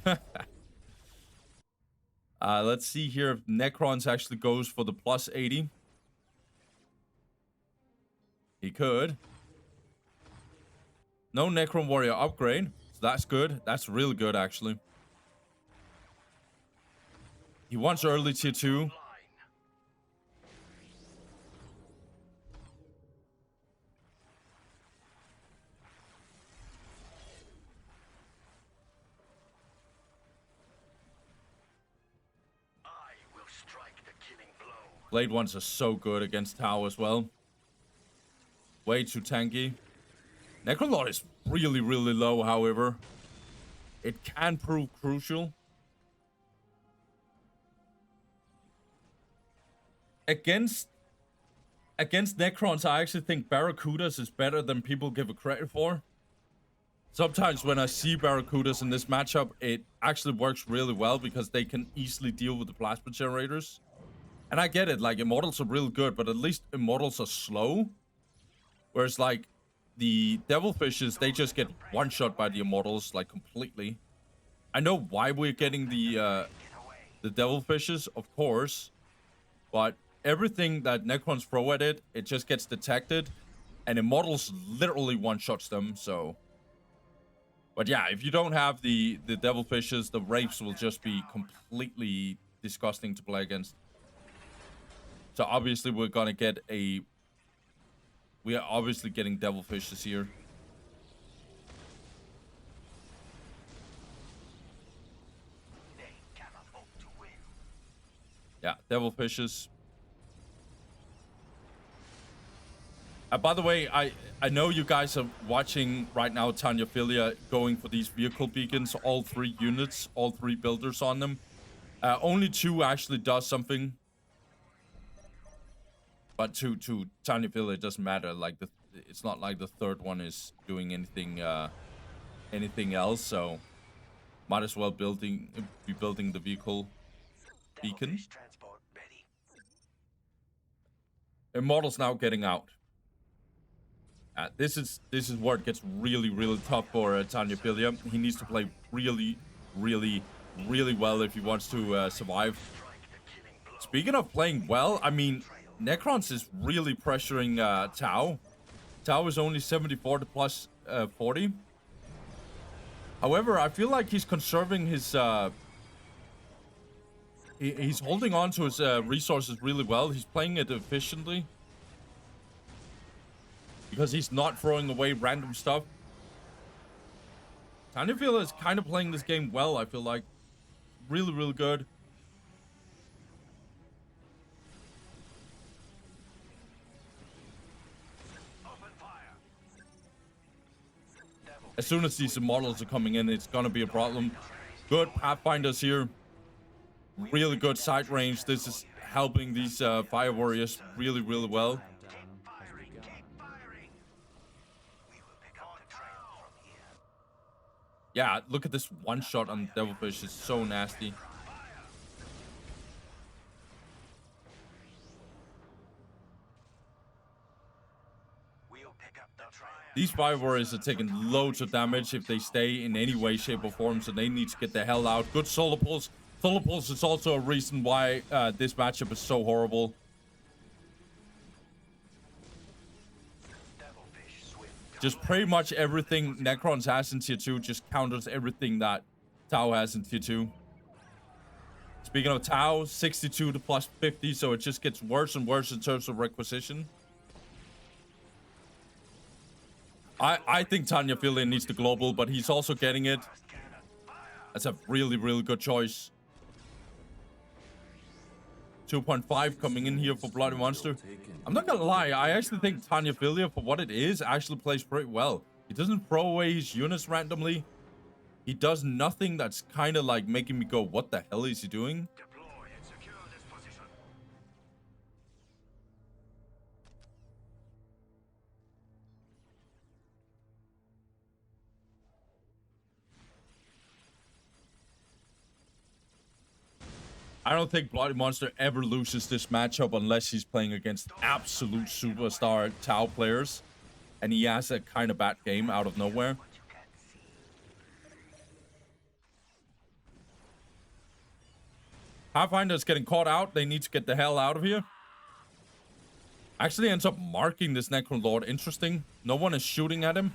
Let's see here if Necrons actually goes for the plus 80. He could. No Necron Warrior upgrade. So that's good. That's really good, actually. He wants early tier 2. Blade ones are so good against Tau as well. Way too tanky. Necrolord is really, really low, however. It can prove crucial. Against Necrons, I actually think Barracudas is better than people give it credit for. Sometimes when I see Barracudas in this matchup, it actually works really well because they can easily deal with the plasma generators. And I get it, like, Immortals are real good, but at least Immortals are slow. Whereas, like, the Devilfishes, they just get one-shot by the Immortals, like, completely. I know why we're getting the Devilfishes, of course. But everything that Necrons throw at it, it just gets detected. And Immortals literally one-shots them, so... But yeah, if you don't have the Devilfishes, the Wraiths will just be completely disgusting to play against. So obviously we're gonna get a... We are obviously getting Devilfishes here. Yeah, Devilfishes. By the way, I know you guys are watching right now Tanyaphilia going for these vehicle beacons. All 3 units, all 3 builders on them. Only 2 actually does something. But to Tanyaphilia, it doesn't matter. Like, it's not like the 3rd one is doing anything else. So might as well be building the vehicle beacon. Immortals now getting out. This is where it gets really, really tough for Tanyaphilia. He needs to play really, really, really well if he wants to survive. Speaking of playing well, I mean, Necrons is really pressuring Tau. Tau is only 74 to plus 40. However, I feel like he's conserving his he's holding on to his resources really well. He's playing it efficiently because he's not throwing away random stuff. Tanyaphilia is kind of playing this game well, I feel like. Really, really good. As soon as these models are coming in, it's gonna be a problem. Good Pathfinders here. Really good sight range. This is helping these fire warriors really, really well. Yeah, look at this one shot on Devilfish. It's so nasty. These fire warriors are taking loads of damage if they stay in any way, shape, or form, so they need to get the hell out. Good solar pulse. Solar pulse is also a reason why this matchup is so horrible. Just pretty much everything Necrons has in tier 2 just counters everything that Tau has in tier 2. Speaking of Tau, 62 to plus 50, so it just gets worse and worse in terms of requisition. I think Tanyaphilia needs the global, but he's also getting it. That's a really, really good choice. 2.5 coming in here for BloodyMonster. I'm not gonna lie, I actually think Tanyaphilia, for what it is, actually plays pretty well. He doesn't throw away his units randomly. He does nothing that's kind of like making me go, what the hell is he doing? I don't think BloodyMonster ever loses this matchup unless he's playing against absolute superstar Tau players. And he has a kind of bad game out of nowhere. Pathfinder's getting caught out. They need to get the hell out of here. Actually ends up marking this Necron Lord. Interesting. No one is shooting at him.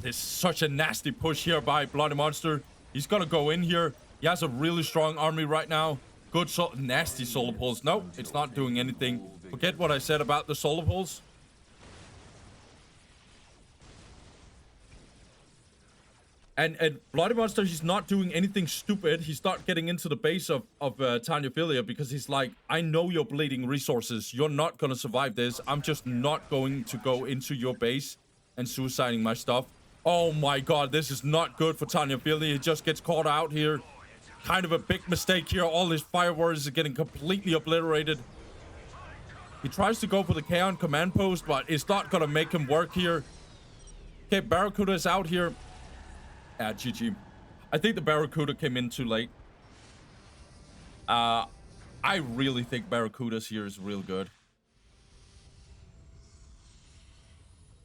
There's such a nasty push here by BloodyMonster. He's got to go in here. He has a really strong army right now. Good nasty solar pulse. No, it's not doing anything. Forget what I said about the solar pulse. And BloodyMonster, he's not doing anything stupid. He's not getting into the base of Tanyaphilia because he's like, I know you're bleeding resources. You're not going to survive this. I'm just not going to go into your base and suiciding my stuff. Oh my god, this is not good for Tanyaphilia. He just gets caught out here. Kind of a big mistake here. All his fire warriors are getting completely obliterated. He tries to go for the Kaon command post, but it's not going to make him work here. Okay, Barracuda is out here. GG. I think the Barracuda came in too late. I really think Barracuda's here is real good.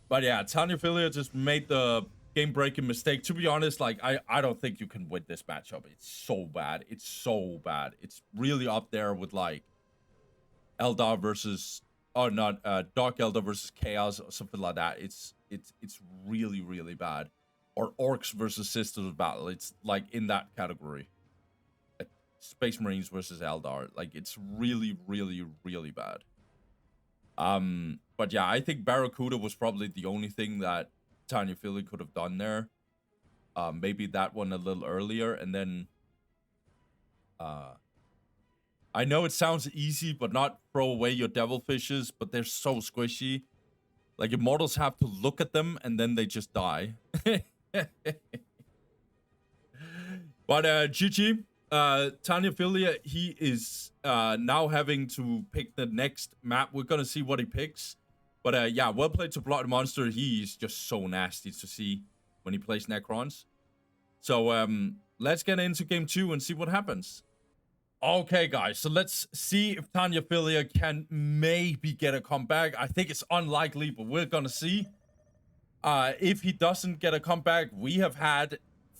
But yeah, Tanyaphilia just made the game-breaking mistake. To be honest, like, I don't think you can win this matchup. It's so bad. It's so bad. It's really up there with, like, Eldar versus... Oh, not... Dark Eldar versus Chaos or something like that. It's really, really bad. Or Orcs versus Sisters of Battle. It's, like, in that category. Space Marines versus Eldar. Like, it's really, really, really bad. But yeah, I think Barracuda was probably the only thing that Tanyaphilia could have done there. Maybe that one a little earlier, and then I know it sounds easy, but not throw away your devilfishes, but they're so squishy. Like, Immortals have to look at them and then they just die. But GG, Tanyaphilia, he is now having to pick the next map. We're gonna see what he picks. But yeah, well played to BloodyMonster. He's just so nasty to see when he plays Necrons. So let's get into game 2 and see what happens. Okay, guys, so let's see if Tanyaphilia can maybe get a comeback. I think it's unlikely, but we're gonna see. If he doesn't get a comeback, we have had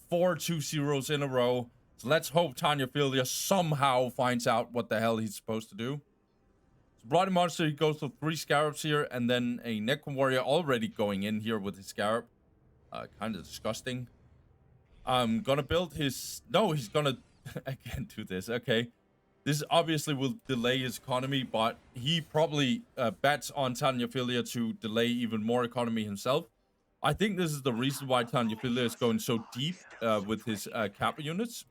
4 2-0s in a row. So let's hope Tanyaphilia somehow finds out what the hell he's supposed to do. BloodyMonster, he goes for 3 Scarabs here, and then a Necron Warrior already going in here with his Scarab. Kind of disgusting. I'm gonna build his... No, he's gonna... I can't do this. Okay. This obviously will delay his economy, but he probably bets on Tanyaphilia to delay even more economy himself. I think this is the reason why Tanyaphilia is going so deep with his Kappa units.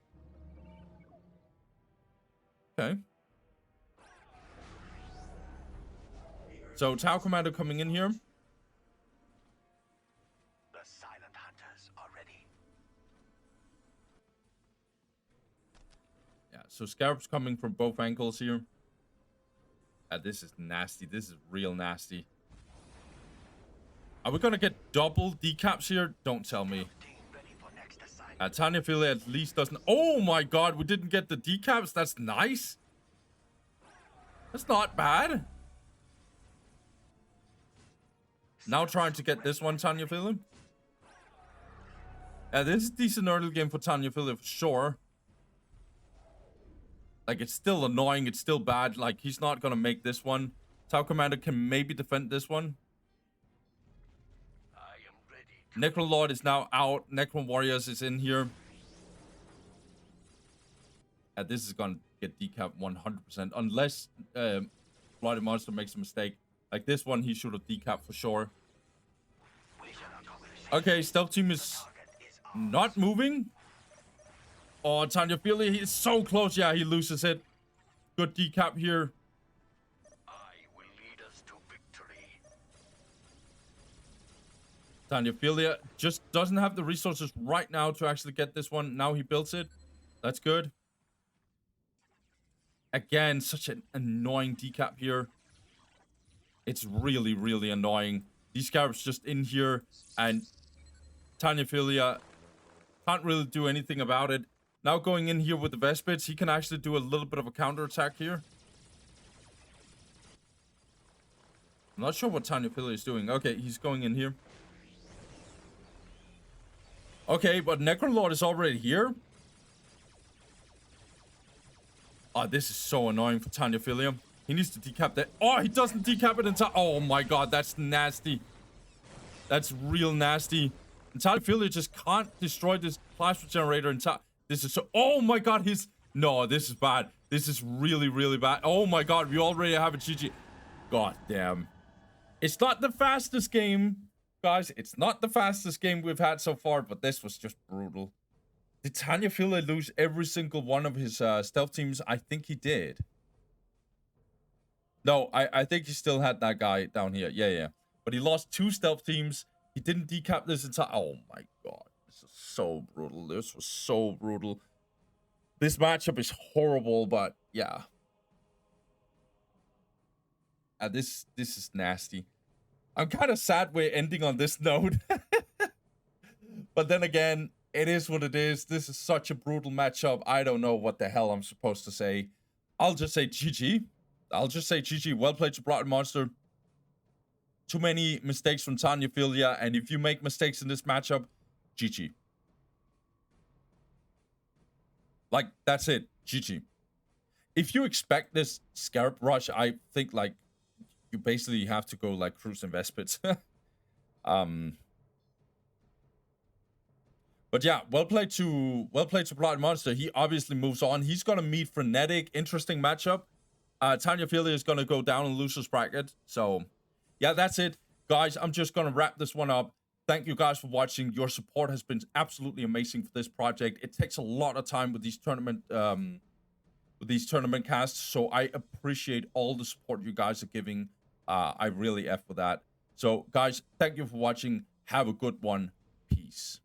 Okay. So, Tau Commander coming in here. The silent hunters are ready. Yeah, so Scarab's coming from both angles here. This is nasty. This is real nasty. Are we gonna get double decaps here? Don't tell me. Ready for next assignment. Tanyaphilia at least doesn't... Oh my god, we didn't get the decaps. That's nice. That's not bad. Now trying to get this one, Tanyaphilia. This is a decent early game for Tanyaphilia for sure. Like, it's still annoying. It's still bad. Like, he's not gonna make this one. Tau Commander can maybe defend this one. Necrolord is now out. Necron Warriors is in here. This is gonna get decapped 100%. Unless BloodyMonster makes a mistake. Like this one, he should have decapped for sure. Okay, stealth team is not moving. Oh, Tanyaphilia, he is so close. Yeah, he loses it. Good decap here. Tanyaphilia just doesn't have the resources right now to actually get this one. Now he builds it. That's good. Again, such an annoying decap here. It's really, really annoying. These Scarabs just in here, and Tanyaphilia can't really do anything about it. Now going in here with the Vespids, he can actually do a little bit of a counterattack here. I'm not sure what Tanyaphilia is doing. Okay, he's going in here. Okay, but Necrolord is already here. Oh, this is so annoying for Tanyaphilia. He needs to decap that. Oh, he doesn't decap it in time. Oh my god, that's nasty. That's real nasty. And Tanyaphilia just can't destroy this plasma generator in time. This is so... Oh my god, he's... No, this is bad. This is really, really bad. Oh my god, we already have a GG. God damn. It's not the fastest game, guys. It's not the fastest game we've had so far, but this was just brutal. Did Tanyaphilia lose every single one of his stealth teams? I think he did. No, I think he still had that guy down here. Yeah. But he lost 2 stealth teams. He didn't decap this entire... Oh my god. This is so brutal. This was so brutal. This matchup is horrible, but yeah. This is nasty. I'm kind of sad we're ending on this note. But then again, it is what it is. This is such a brutal matchup. I don't know what the hell I'm supposed to say. I'll just say GG. I'll just say GG. Well played to BloodyMonster. Too many mistakes from Tanyaphilia, and if you make mistakes in this matchup, GG. Like, that's it. GG. If you expect this Scarab Rush, I think, like, you basically have to go, like, Cruise and Vespids. But yeah, well played to BloodyMonster. He obviously moves on. He's gonna meet Frenetic. Interesting matchup. Tanyaphilia is gonna go down in losers bracket. So yeah, that's it, guys. I'm just gonna wrap this one up. Thank you guys for watching. Your support has been absolutely amazing for this project. It takes a lot of time with these tournament casts, so I appreciate all the support you guys are giving. I really F for that. So guys, thank you for watching. Have a good one. Peace.